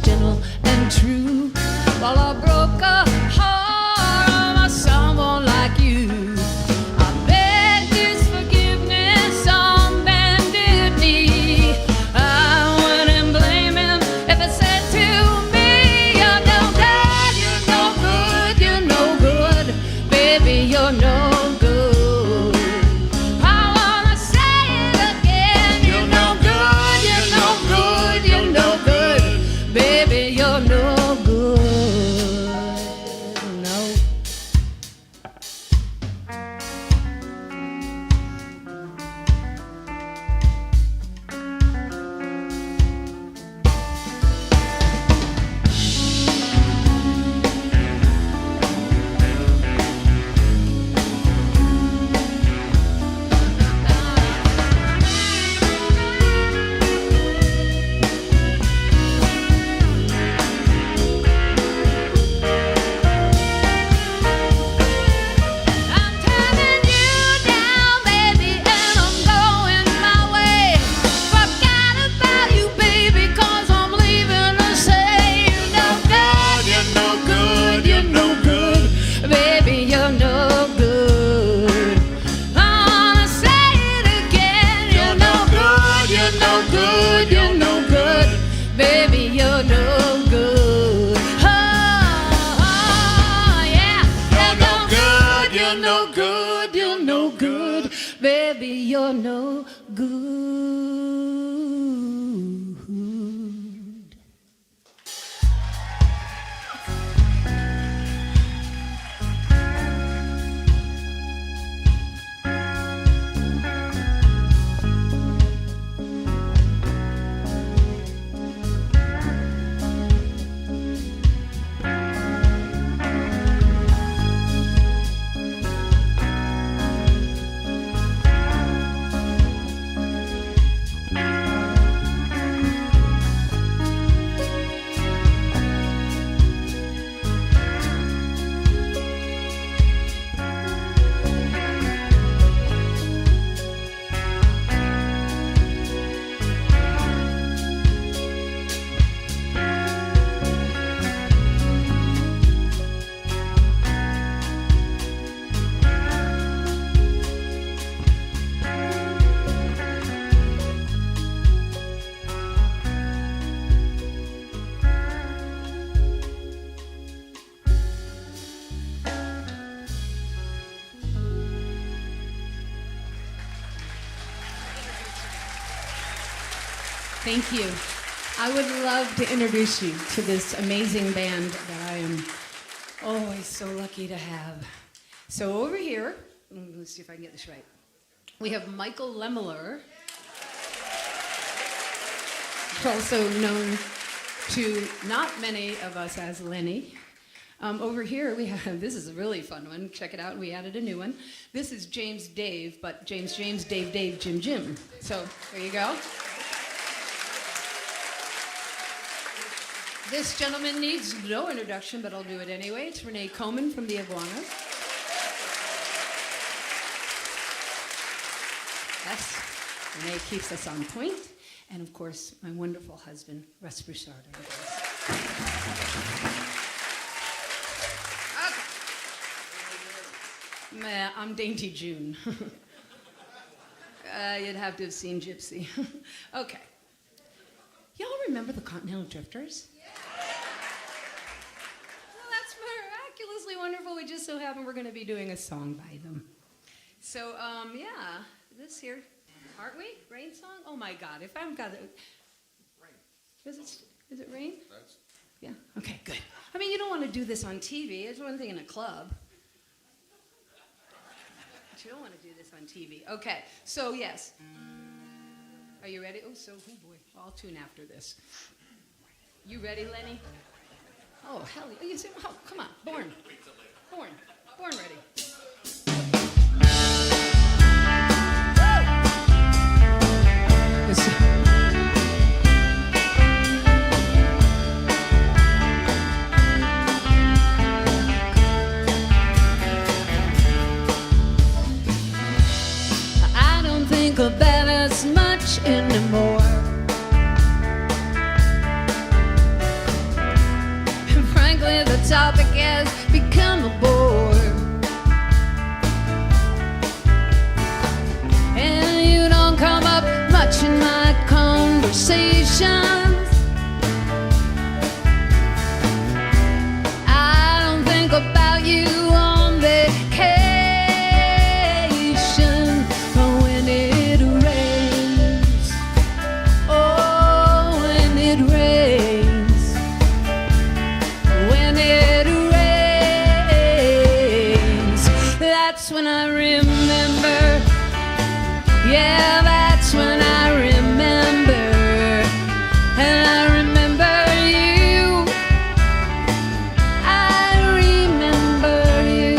Gentle and true, while I broke a heart on someone like you. I begged his forgiveness on bended knee. I wouldn't blame him if I said to me, you're no good, you're no good, baby, you're no good. I wanna say it again, you're no good, you're no good, you're no good. Baby, you're no good, no. Baby, you're no good. Thank you. I would love to introduce you to this amazing band that I am always so lucky to have. So over here, let's see if I can get this right. We have Michael Lemmeler, also known to not many of us as Lenny. Over here we have, this is a really fun one, check it out, we added a new one. This is James Dave, but James, Dave, Jim, Jim. So there you go. This gentleman needs no introduction, but I'll do it anyway. It's Renee Coman from the Iguanas. Yes, Renee keeps us on point. And of course, my wonderful husband, Russ Broussard. Okay. I'm Dainty June. You'd have to have seen Gypsy. Okay. Y'all remember the Continental Drifters? Well, that's miraculously wonderful. We just so happen we're going to be doing a song by them. So, yeah, this here. Aren't we? Rain song? Oh my God! If I've got it, Rain. Is it Rain? That's. Yeah. Okay. Good. I mean, you don't want to do this on TV. It's one thing in a club, but you don't want to do this on TV. Okay. So yes. Are you ready? Oh boy. I'll tune after this. You ready, Lenny? Oh hell! You say, oh come on, Born ready. I don't think about as much anymore. And frankly, the topic has become a bore. And you don't come up much in my conversations. I don't think about you on vacation. But when it rains, oh, when it rains, when it rains, that's when I remember. Yeah, that's when I remember, and I remember you. I remember you.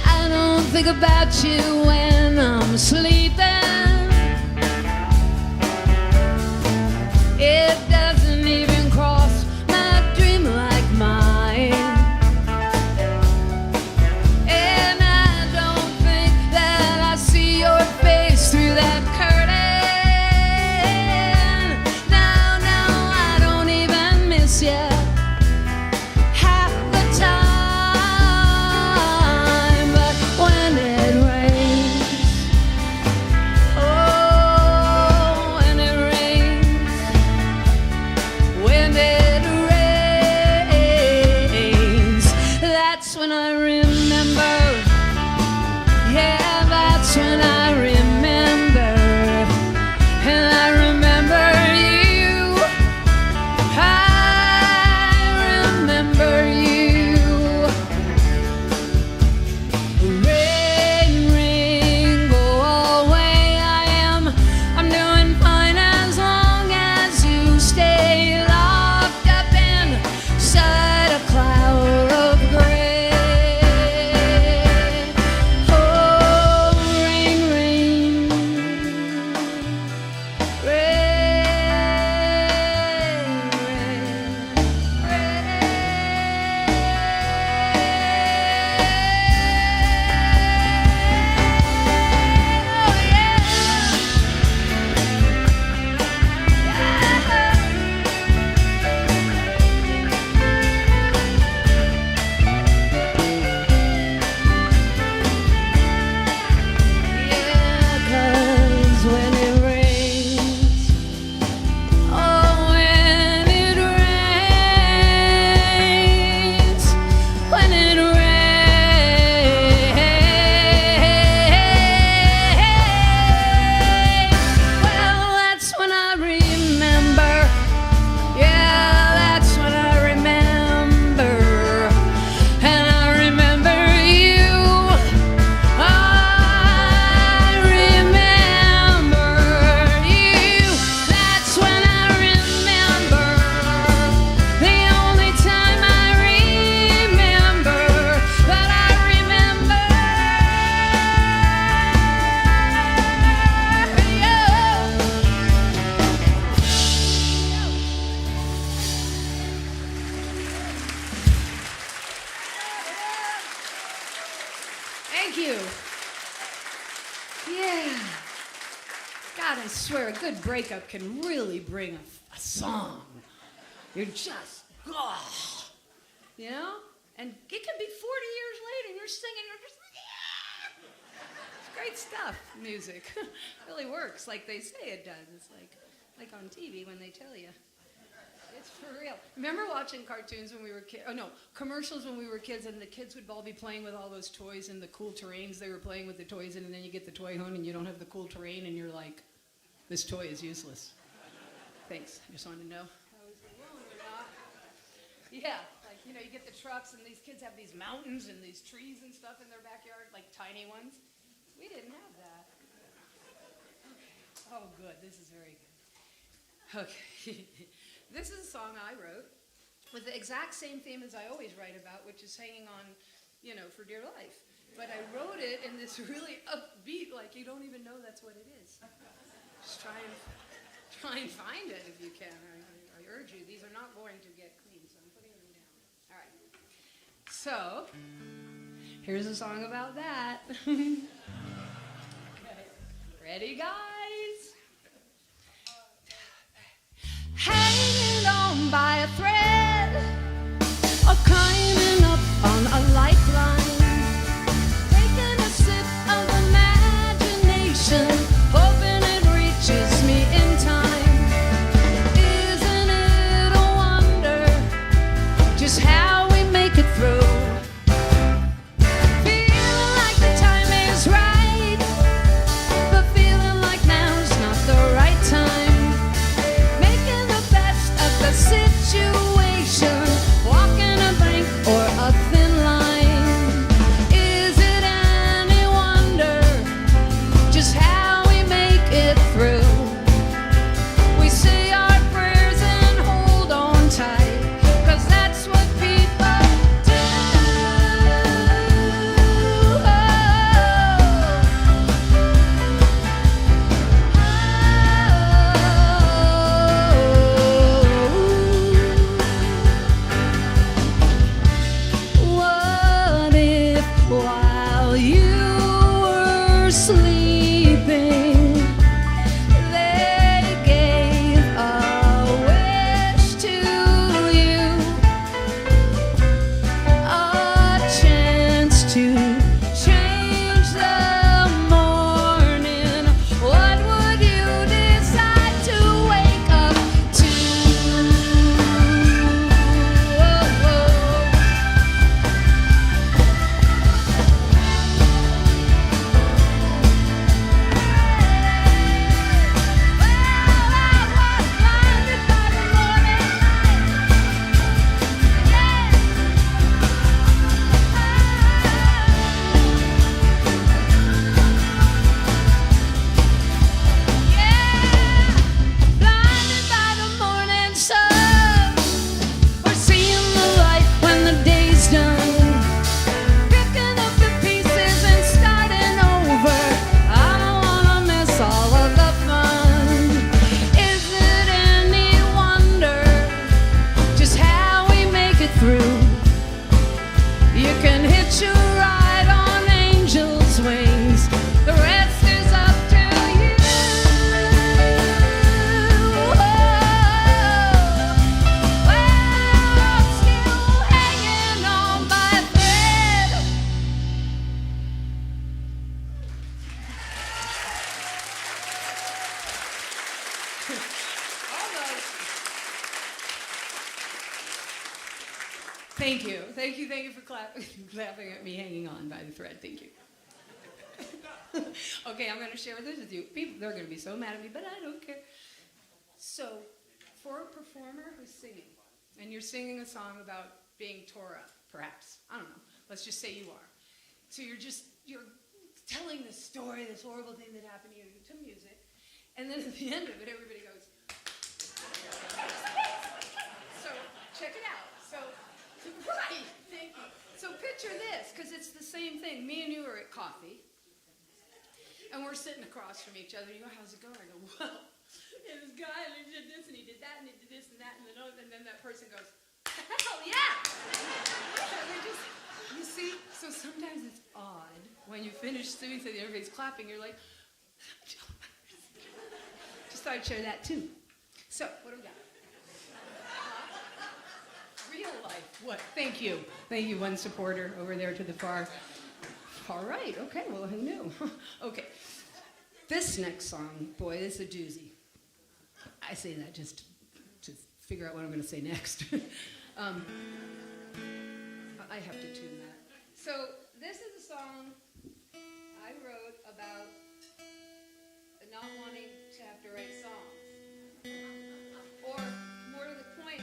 I don't think about you when I'm sleeping. It doesn't even cross my dream like mine. Half the time, but when it rains, Thank you. Yeah. God, I swear, a good breakup can really bring a song. You're just, you know? And it can be 40 years later, and you're singing, you're just, It's great stuff, music. Really works like they say it does. It's like on TV when they tell you. It's for real. Remember watching cartoons when we were kids? Oh, no, commercials when we were kids, and the kids would all be playing with all those toys and the cool terrains they were playing with the toys in, and then you get the toy home and you don't have the cool terrain, and you're like, this toy is useless. Thanks. I just wanted to know. Yeah, like, you know, you get the trucks, and these kids have these mountains and these trees and stuff in their backyard, like tiny ones. We didn't have that. Okay. Oh, good. This is very good. Okay. This is a song I wrote with the exact same theme as I always write about, which is hanging on, you know, for dear life. But I wrote it in this really upbeat, like you don't even know that's what it is. Just try and find it if you can. I urge you. These are not going to get clean, so I'm putting them down. All right. So, here's a song about that. Okay. Ready, guys? Hanging on by a thread, or climbing up on a lifeline, taking a sip of imagination, hoping it reaches me in time. Isn't it a wonder just how we make it through? Feeling like the time is right, but feeling like now's not the right time. Making the best of the situation, walking a blank or a thin line. Is it any wonder just how we make it through? We say our prayers and hold on tight, 'cause that's what people do. What if while you were sleeping, they gave a wish to you, a chance to change the morning? What would you decide to wake up to? Blinded by the morning sun, we're seeing the light when the day's done. Picking up the pieces and starting over. I don't wanna miss all of the fun. Is it any wonder just how we make it through? You can hitch a ride on angel's wings. The rest is up to you. Well, I'm still hanging on by a thread. Almost. Thank you. Thank you for clapping at me hanging on by the thread. Thank you. Okay, I'm going to share this with you. People, they're going to be so mad at me, but I don't care. So, for a performer who's singing, and you're singing a song about being tore up, perhaps, I don't know, let's just say you are. So you're telling this story, this horrible thing that happened to you to music, and then at the end of it, everybody goes, so check it out. So, right, thank you. So picture this, because it's the same thing. Me and you are at coffee, and we're sitting across from each other. You go, how's it going? I go, well, this guy, and he did this, and he did that, and he did this, and that, and then that person goes, hell yeah! You see? So sometimes it's odd when you finish singing, so everybody's clapping, you're like, just thought I'd share that too. So, what do we got? Real life. What? Thank you. Thank you, one supporter over there to the far right. Okay, well, who knew? Okay. This next song, boy, this is a doozy. I say that just to figure out what I'm going to say next. I have to tune that. So, this is a song I wrote about not wanting to have to write songs. Or, more to the point,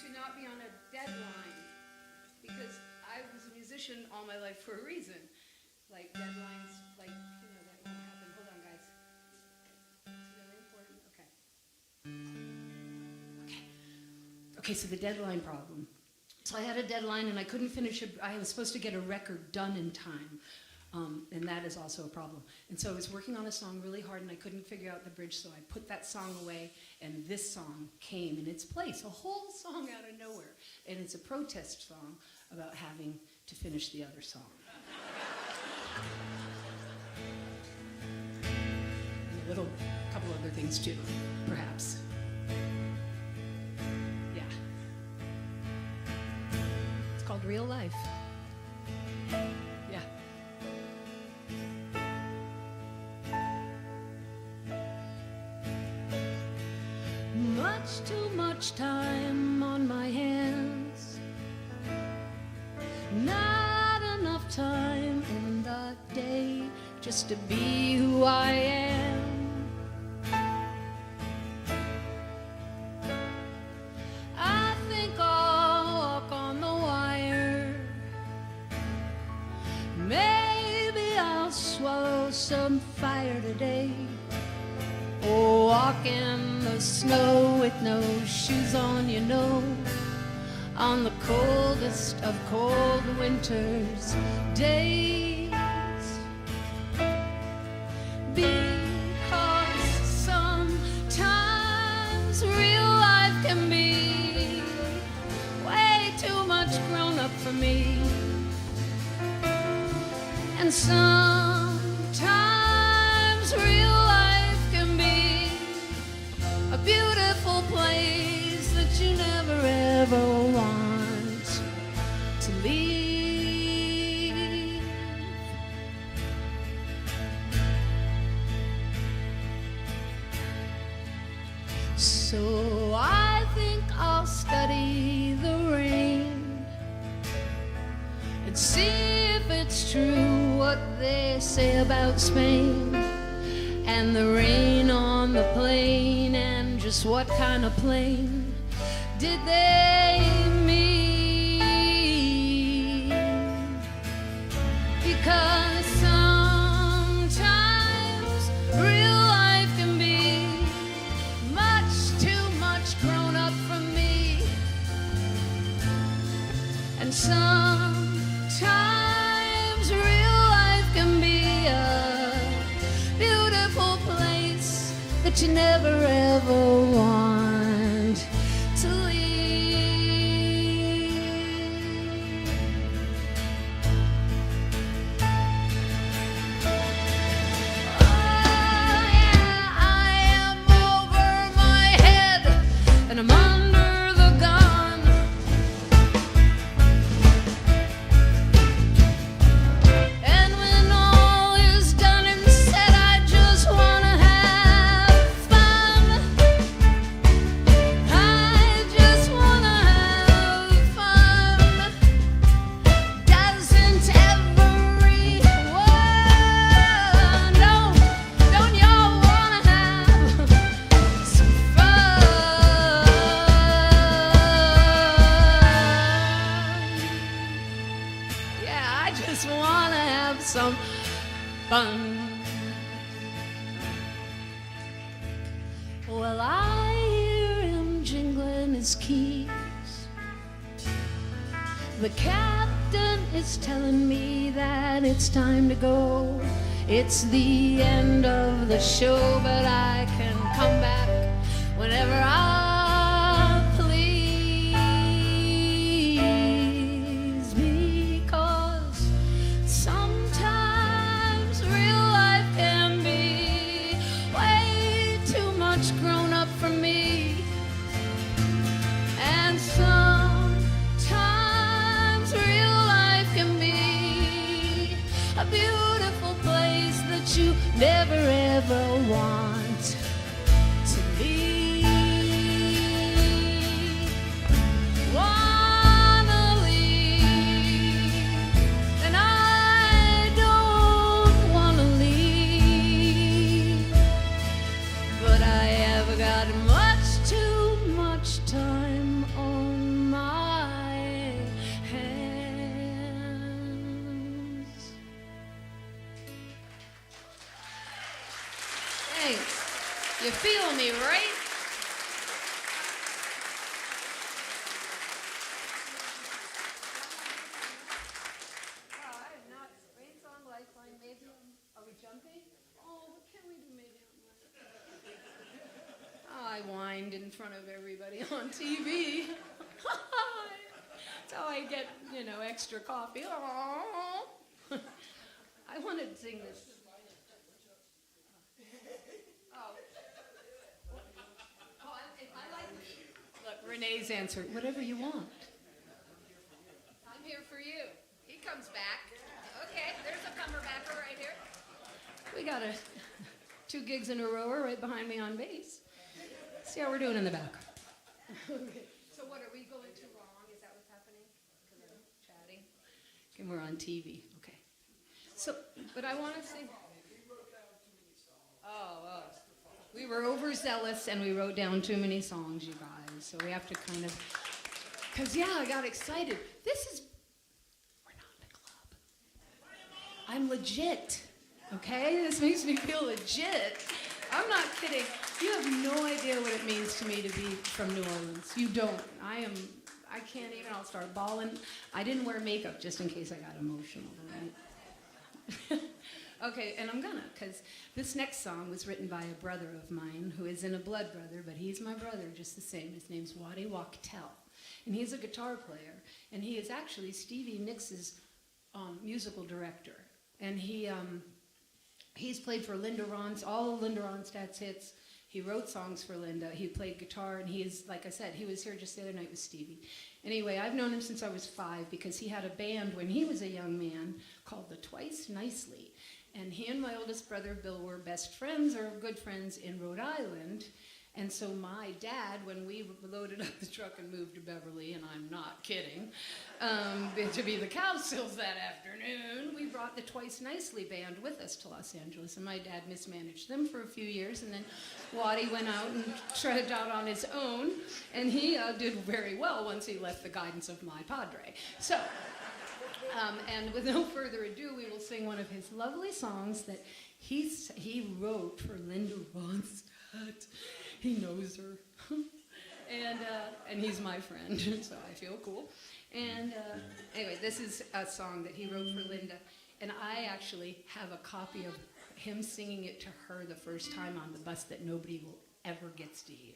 to not be on a deadline. Because I was a musician all my life for a reason. Like deadlines, like, you know, that won't happen. Hold on, guys. It's really important. Okay. Okay, so the deadline problem. So I had a deadline and I couldn't finish it. I was supposed to get a record done in time. And that is also a problem. And so I was working on a song really hard and I couldn't figure out the bridge, so I put that song away and this song came in its place, a whole song out of nowhere. And it's a protest song about having to finish the other song. And a couple other things too, perhaps. Yeah. It's called Real Life. Yeah. Much too much time on my hands. Not enough time in the day just to be who I am. I think I'll walk on the wire. Maybe I'll swallow some fire today. Or walk in the snow with no shoes on, you know, on the coldest of cold winter's days. Because sometimes real life can be way too much grown up for me. And sometimes real life can be a beautiful place that you never ever want to leave. So I think I'll study the rain and see if it's true what they say about Spain and the rain on the plane, and just what kind of plane did they mean? Because sometimes real life can be much too much grown up for me, and sometimes real life can be a beautiful place that you never ever want to leave. Oh yeah, I am over my head and I'm under the gun. And when all is done and said, I just wanna have fun. I just wanna have fun. Doesn't everyone? Don't y'all wanna have some fun? Yeah, I just wanna have some fun. Well, I hear him jingling his keys. The captain is telling me that it's time to go. It's the end of the show, but I can come back whenever I please. Because sometimes ever want to leave. Wanna leave, and I don't wanna leave, but I have got much too much time on my hands. Thanks. You feel me, right? I'm not. Rain's on Lifeline. Maybe are we jumping? Oh, what can we do? Maybe I whined in front of everybody on TV. That's how I get, extra coffee. Aww. I wanted to sing this. I like it. Look, Renee's answer. Whatever you want. I'm here for you. He comes back. Okay, there's a comerbacker right here. We got 2 gigs in a row right behind me on bass. See how we're doing in the back. Okay. So what, are we going too long? Is that what's happening? Because I'm chatting? And we're on TV. Okay. So, but I want to say... Oh. We were overzealous and we wrote down too many songs, you guys. So we have to kind of... Because, I got excited. We're not in a club. I'm legit. Okay? This makes me feel legit. I'm not kidding. You have no idea what it means to me to be from New Orleans. You don't. I can't even. I'll start bawling. I didn't wear makeup just in case I got emotional. Right? Okay, and I'm gonna, because this next song was written by a brother of mine who isn't a blood brother, but he's my brother just the same. His name's Waddy Wachtel. And he's a guitar player. And he is actually Stevie Nicks' musical director. And he's played for Linda Ronstadt, all of Linda Ronstadt's hits. He wrote songs for Linda. He played guitar, and he is, like I said, he was here just the other night with Stevie. Anyway, I've known him since I was 5 because he had a band when he was a young man called the Twice Nicely. And he and my oldest brother, Bill, were best friends or good friends in Rhode Island. And so my dad, when we loaded up the truck and moved to Beverly, and I'm not kidding, to be the Cowsills that afternoon, we brought the Twice Nicely band with us to Los Angeles. And my dad mismanaged them for a few years, and then Waddy went out and tried it out on his own, and he did very well once he left the guidance of my padre. So, and with no further ado, we will sing one of his lovely songs that he wrote for Linda Ronstadt. He knows her. And he's my friend, so I feel cool. And anyway, this is a song that he wrote for Linda. And I actually have a copy of him singing it to her the first time on the bus that nobody will ever gets to hear.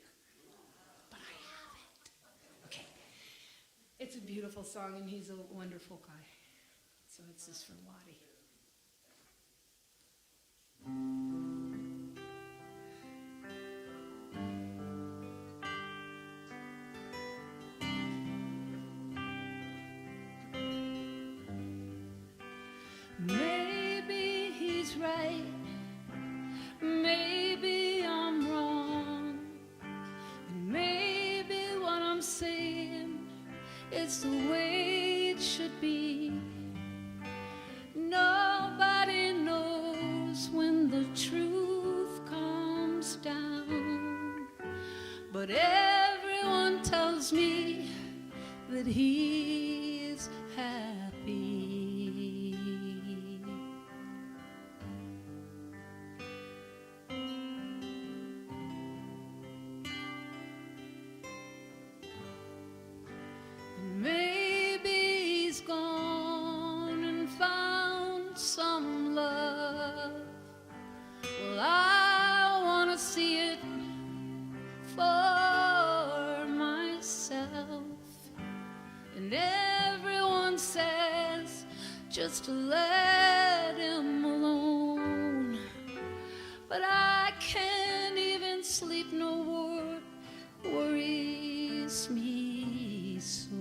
But I have it. Okay. It's a beautiful song, and he's a wonderful guy. So it's this for Waddy. Maybe he's right, maybe I'm wrong, and maybe what I'm saying is the way it should be. Nobody knows when the truth comes down, but everyone tells me that he is happy. Just to let him alone, but I can't even sleep. No war worries me so.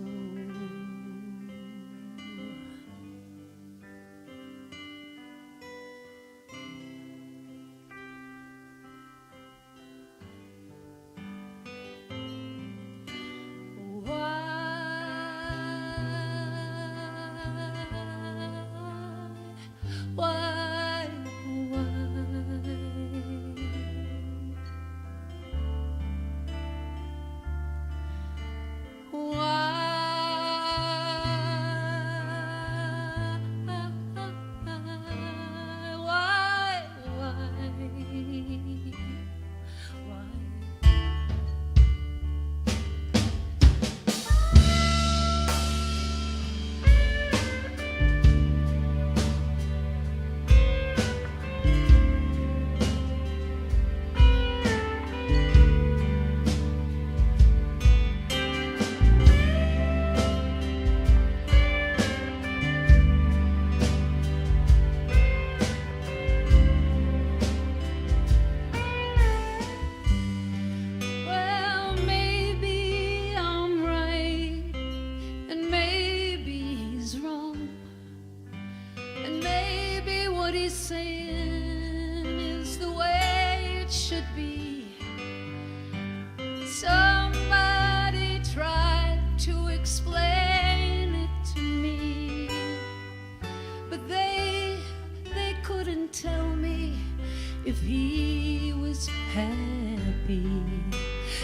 if he was happy.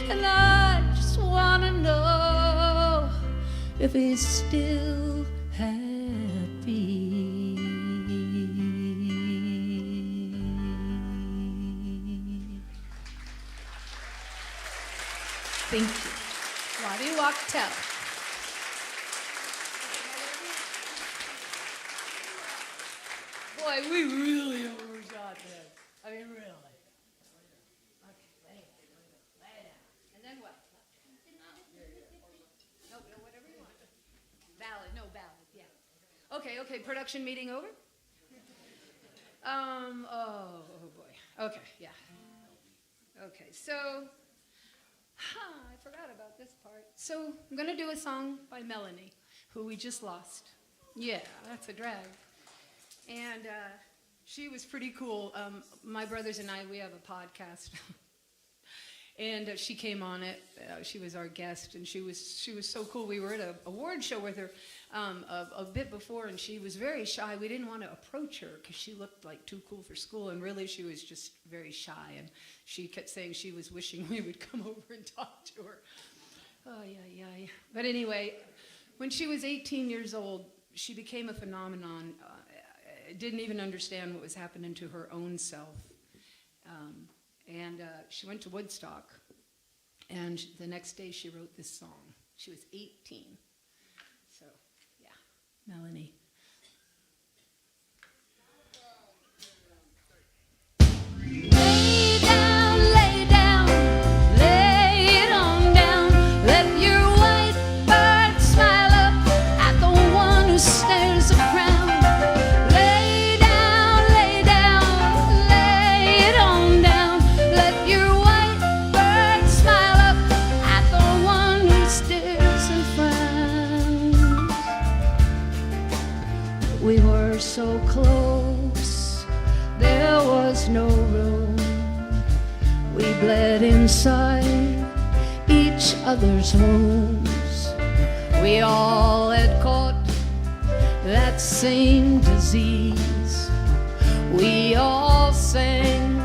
And I just wanna know if he's still happy. Thank you. Waddy Wachtel. Boy, we really overshot this. I mean, really. Okay, lay down. And then what? No, whatever you want. Ballad, yeah. Okay, production meeting over? Oh boy. Okay, yeah. Okay, so, I forgot about this part. So, I'm gonna do a song by Melanie, who we just lost. Yeah, that's a drag. And she was pretty cool. My brothers and I, we have a podcast. And she came on it. She was our guest, and she was so cool. We were at an award show with her a bit before, and she was very shy. We didn't want to approach her because she looked like too cool for school, and really she was just very shy. And she kept saying she was wishing we would come over and talk to her. Oh, yeah. But anyway, when she was 18 years old, she became a phenomenon. Didn't even understand what was happening to her own self. And she went to Woodstock, and the next day she wrote this song. She was 18. So, yeah, Melanie. Lay down, lay it on down. Let your white bird smile up at the one who stares around. So close, there was no room. We bled inside each other's homes. We all had caught that same disease. We all sang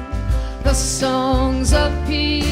the songs of peace.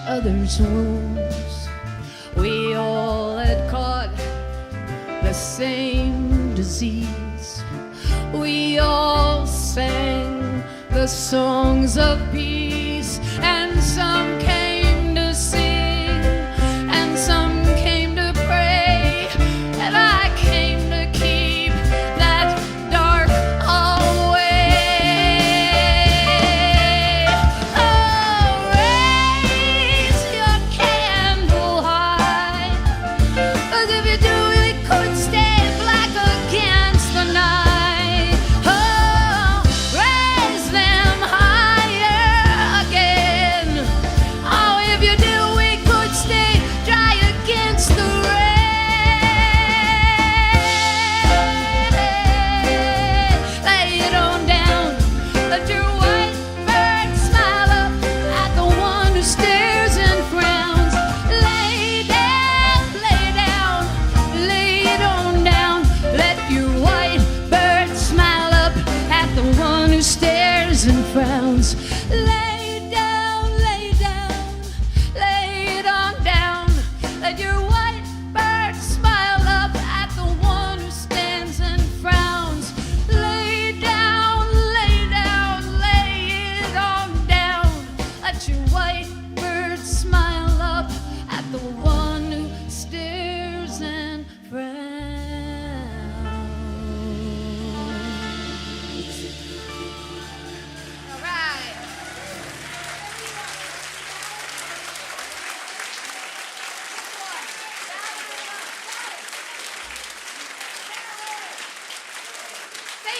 Other's wounds. We all had caught the same disease. We all sang the songs of peace, and some came to sing, and some came to pray, and I came to keep that dark away. Higher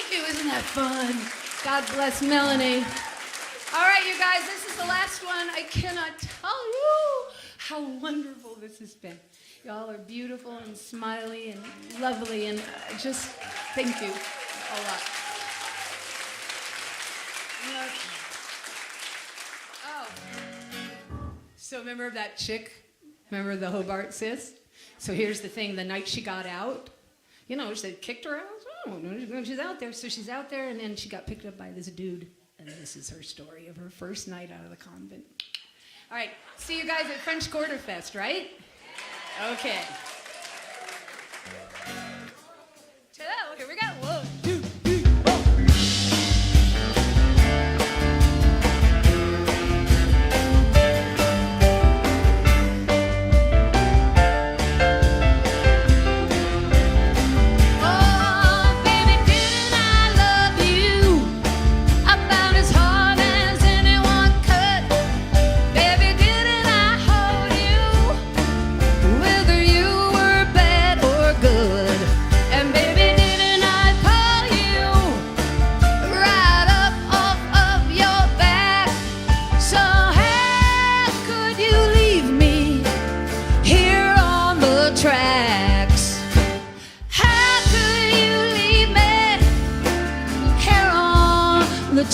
Thank you. Isn't that fun? God bless Melanie. All right, you guys, this is the last one. I cannot tell you how wonderful this has been. Y'all are beautiful and smiley and lovely, and just thank you a lot. Okay. Oh. So remember that chick? Remember the Hobart sis? So here's the thing. The night she got out, you know, they kicked her out. Oh, she's out there. So she's out there, and then she got picked up by this dude. And this is her story of her first night out of the convent. All right, see you guys at French Quarter Fest, right? Okay. Ta-da, here we go. 1, 2, 3, 4.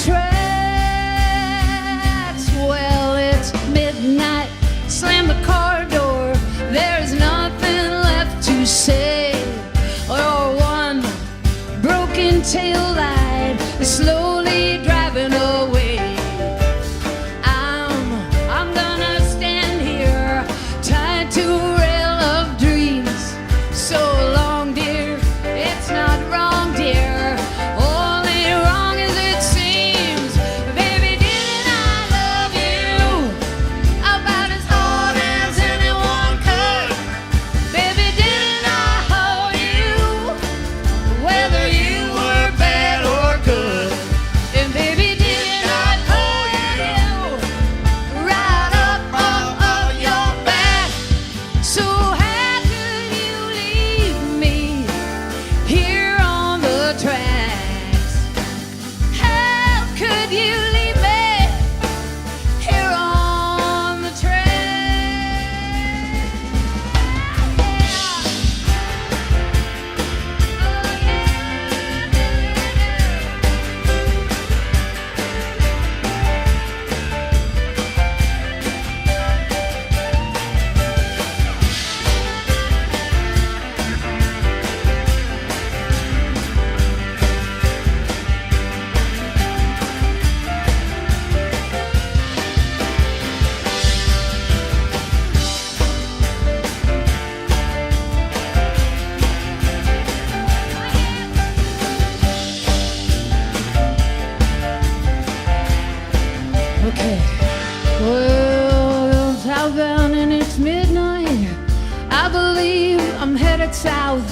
Tracks. Well, it's midnight. Slam the car door. There's nothing left to say. Or one broken tail light is slowly driving away. I'm gonna stand here tied to a rail of dreams. So long, dear. It's not wrong, dear. South.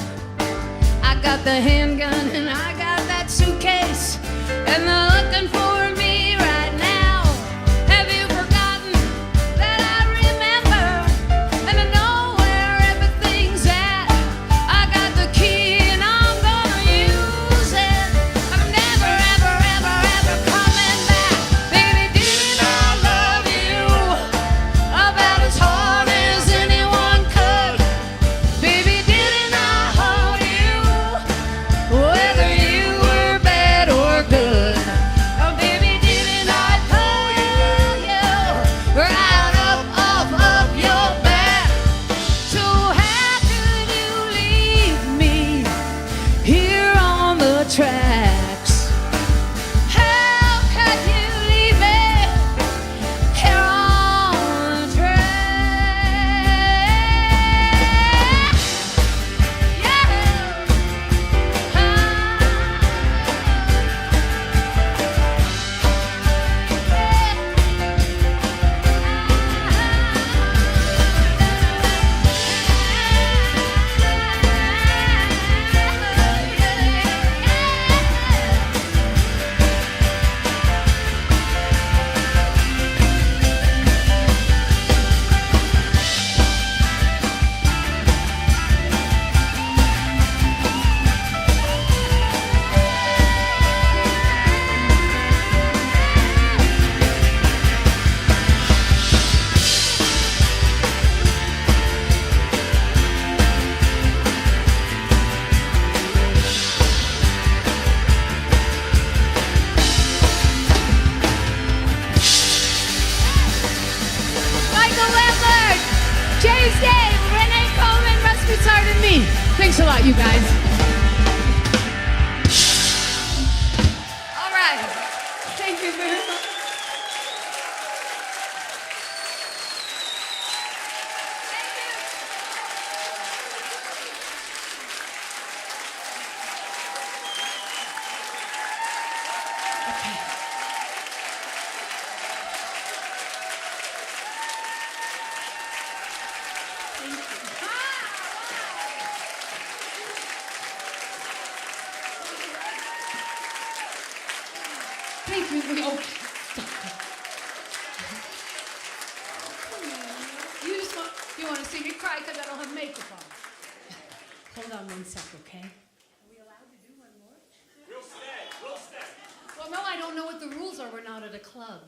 I got the handgun and I got that suitcase, and they're looking for me right now. Have you forgotten that I remember and I know where everything's at? I got the key and I'm gonna use it. I'm never, ever, ever, ever coming back. Baby, didn't I love you about as hard as anyone could? Baby, whether you lot, you guys. All right. Thank you very much. Thank you. Oh. You want to see me cry because I don't have makeup on. Hold on 1 sec, okay? Are we allowed to do one more? We'll stay. Well, no, I don't know what the rules are. We're not at a club.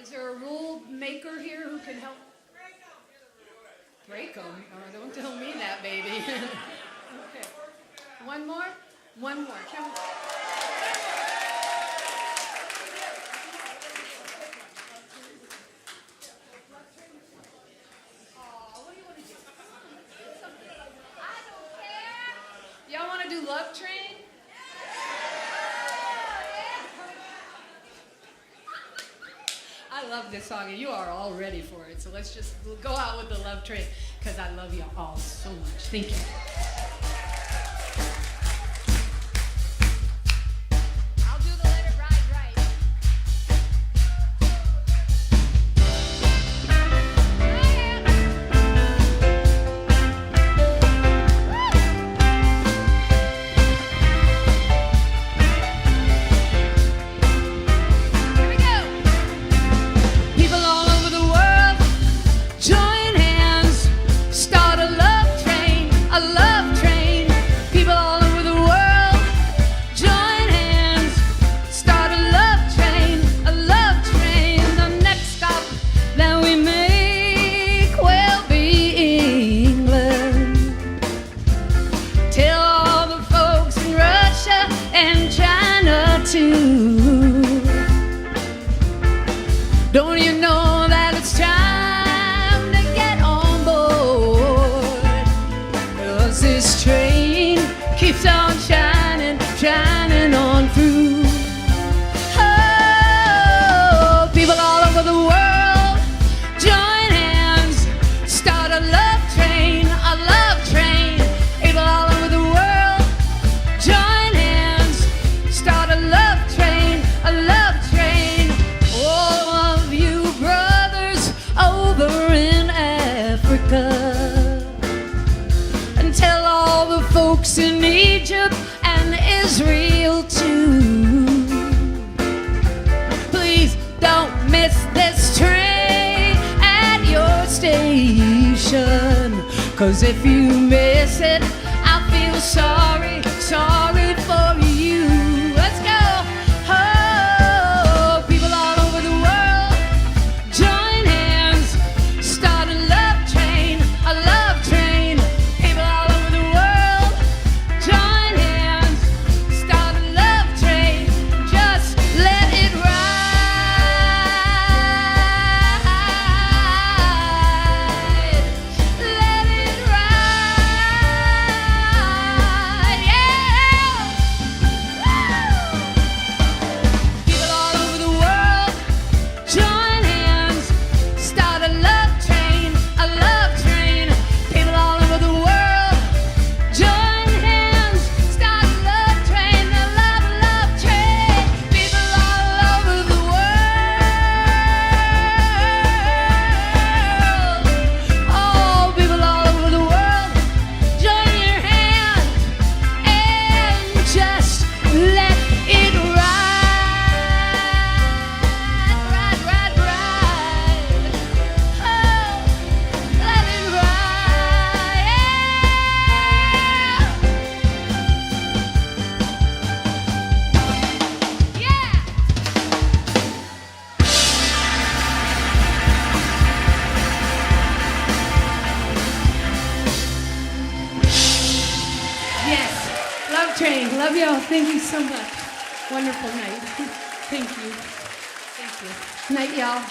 Is there a rule maker here who can help? Draco. Oh, don't tell me that, baby. Okay. One more? One more. Can we... Y'all want to do Love Train? I love this song, and you are all ready for it. So let's just go out with the Love Train, because I love you all so much. Thank you. I'll do the Let It Ride right. Don't you know that it's time to get on board? 'Cause this train keeps on shining, shining on through. Oh, people all over the world, join hands, start a love train, a love train. People all over the world, join hands, start a love train, a love train. All of you brothers over in Africa, and tell all the folks in Egypt and Israel too. Please don't miss this train at your station, 'cause if you miss it, I feel sorry, sorry for you. Let's go. Oh, people all over the world, join hands, start a love train, a love train. People all over the world, join hands, start a love train. Just let it ride. Let it ride. Yeah. Woo. People all over the world, join hands, start a love train, a love train. People all over the world, join hands, start a love train, a love train. People all over the world, oh, people all over the world, join your hands and just let it ride, ride, ride, ride. Oh, let it ride. Yeah. Yes, Love Train. Love y'all. Thank you so much. Wonderful night. Thank you. Thank you. Night, y'all.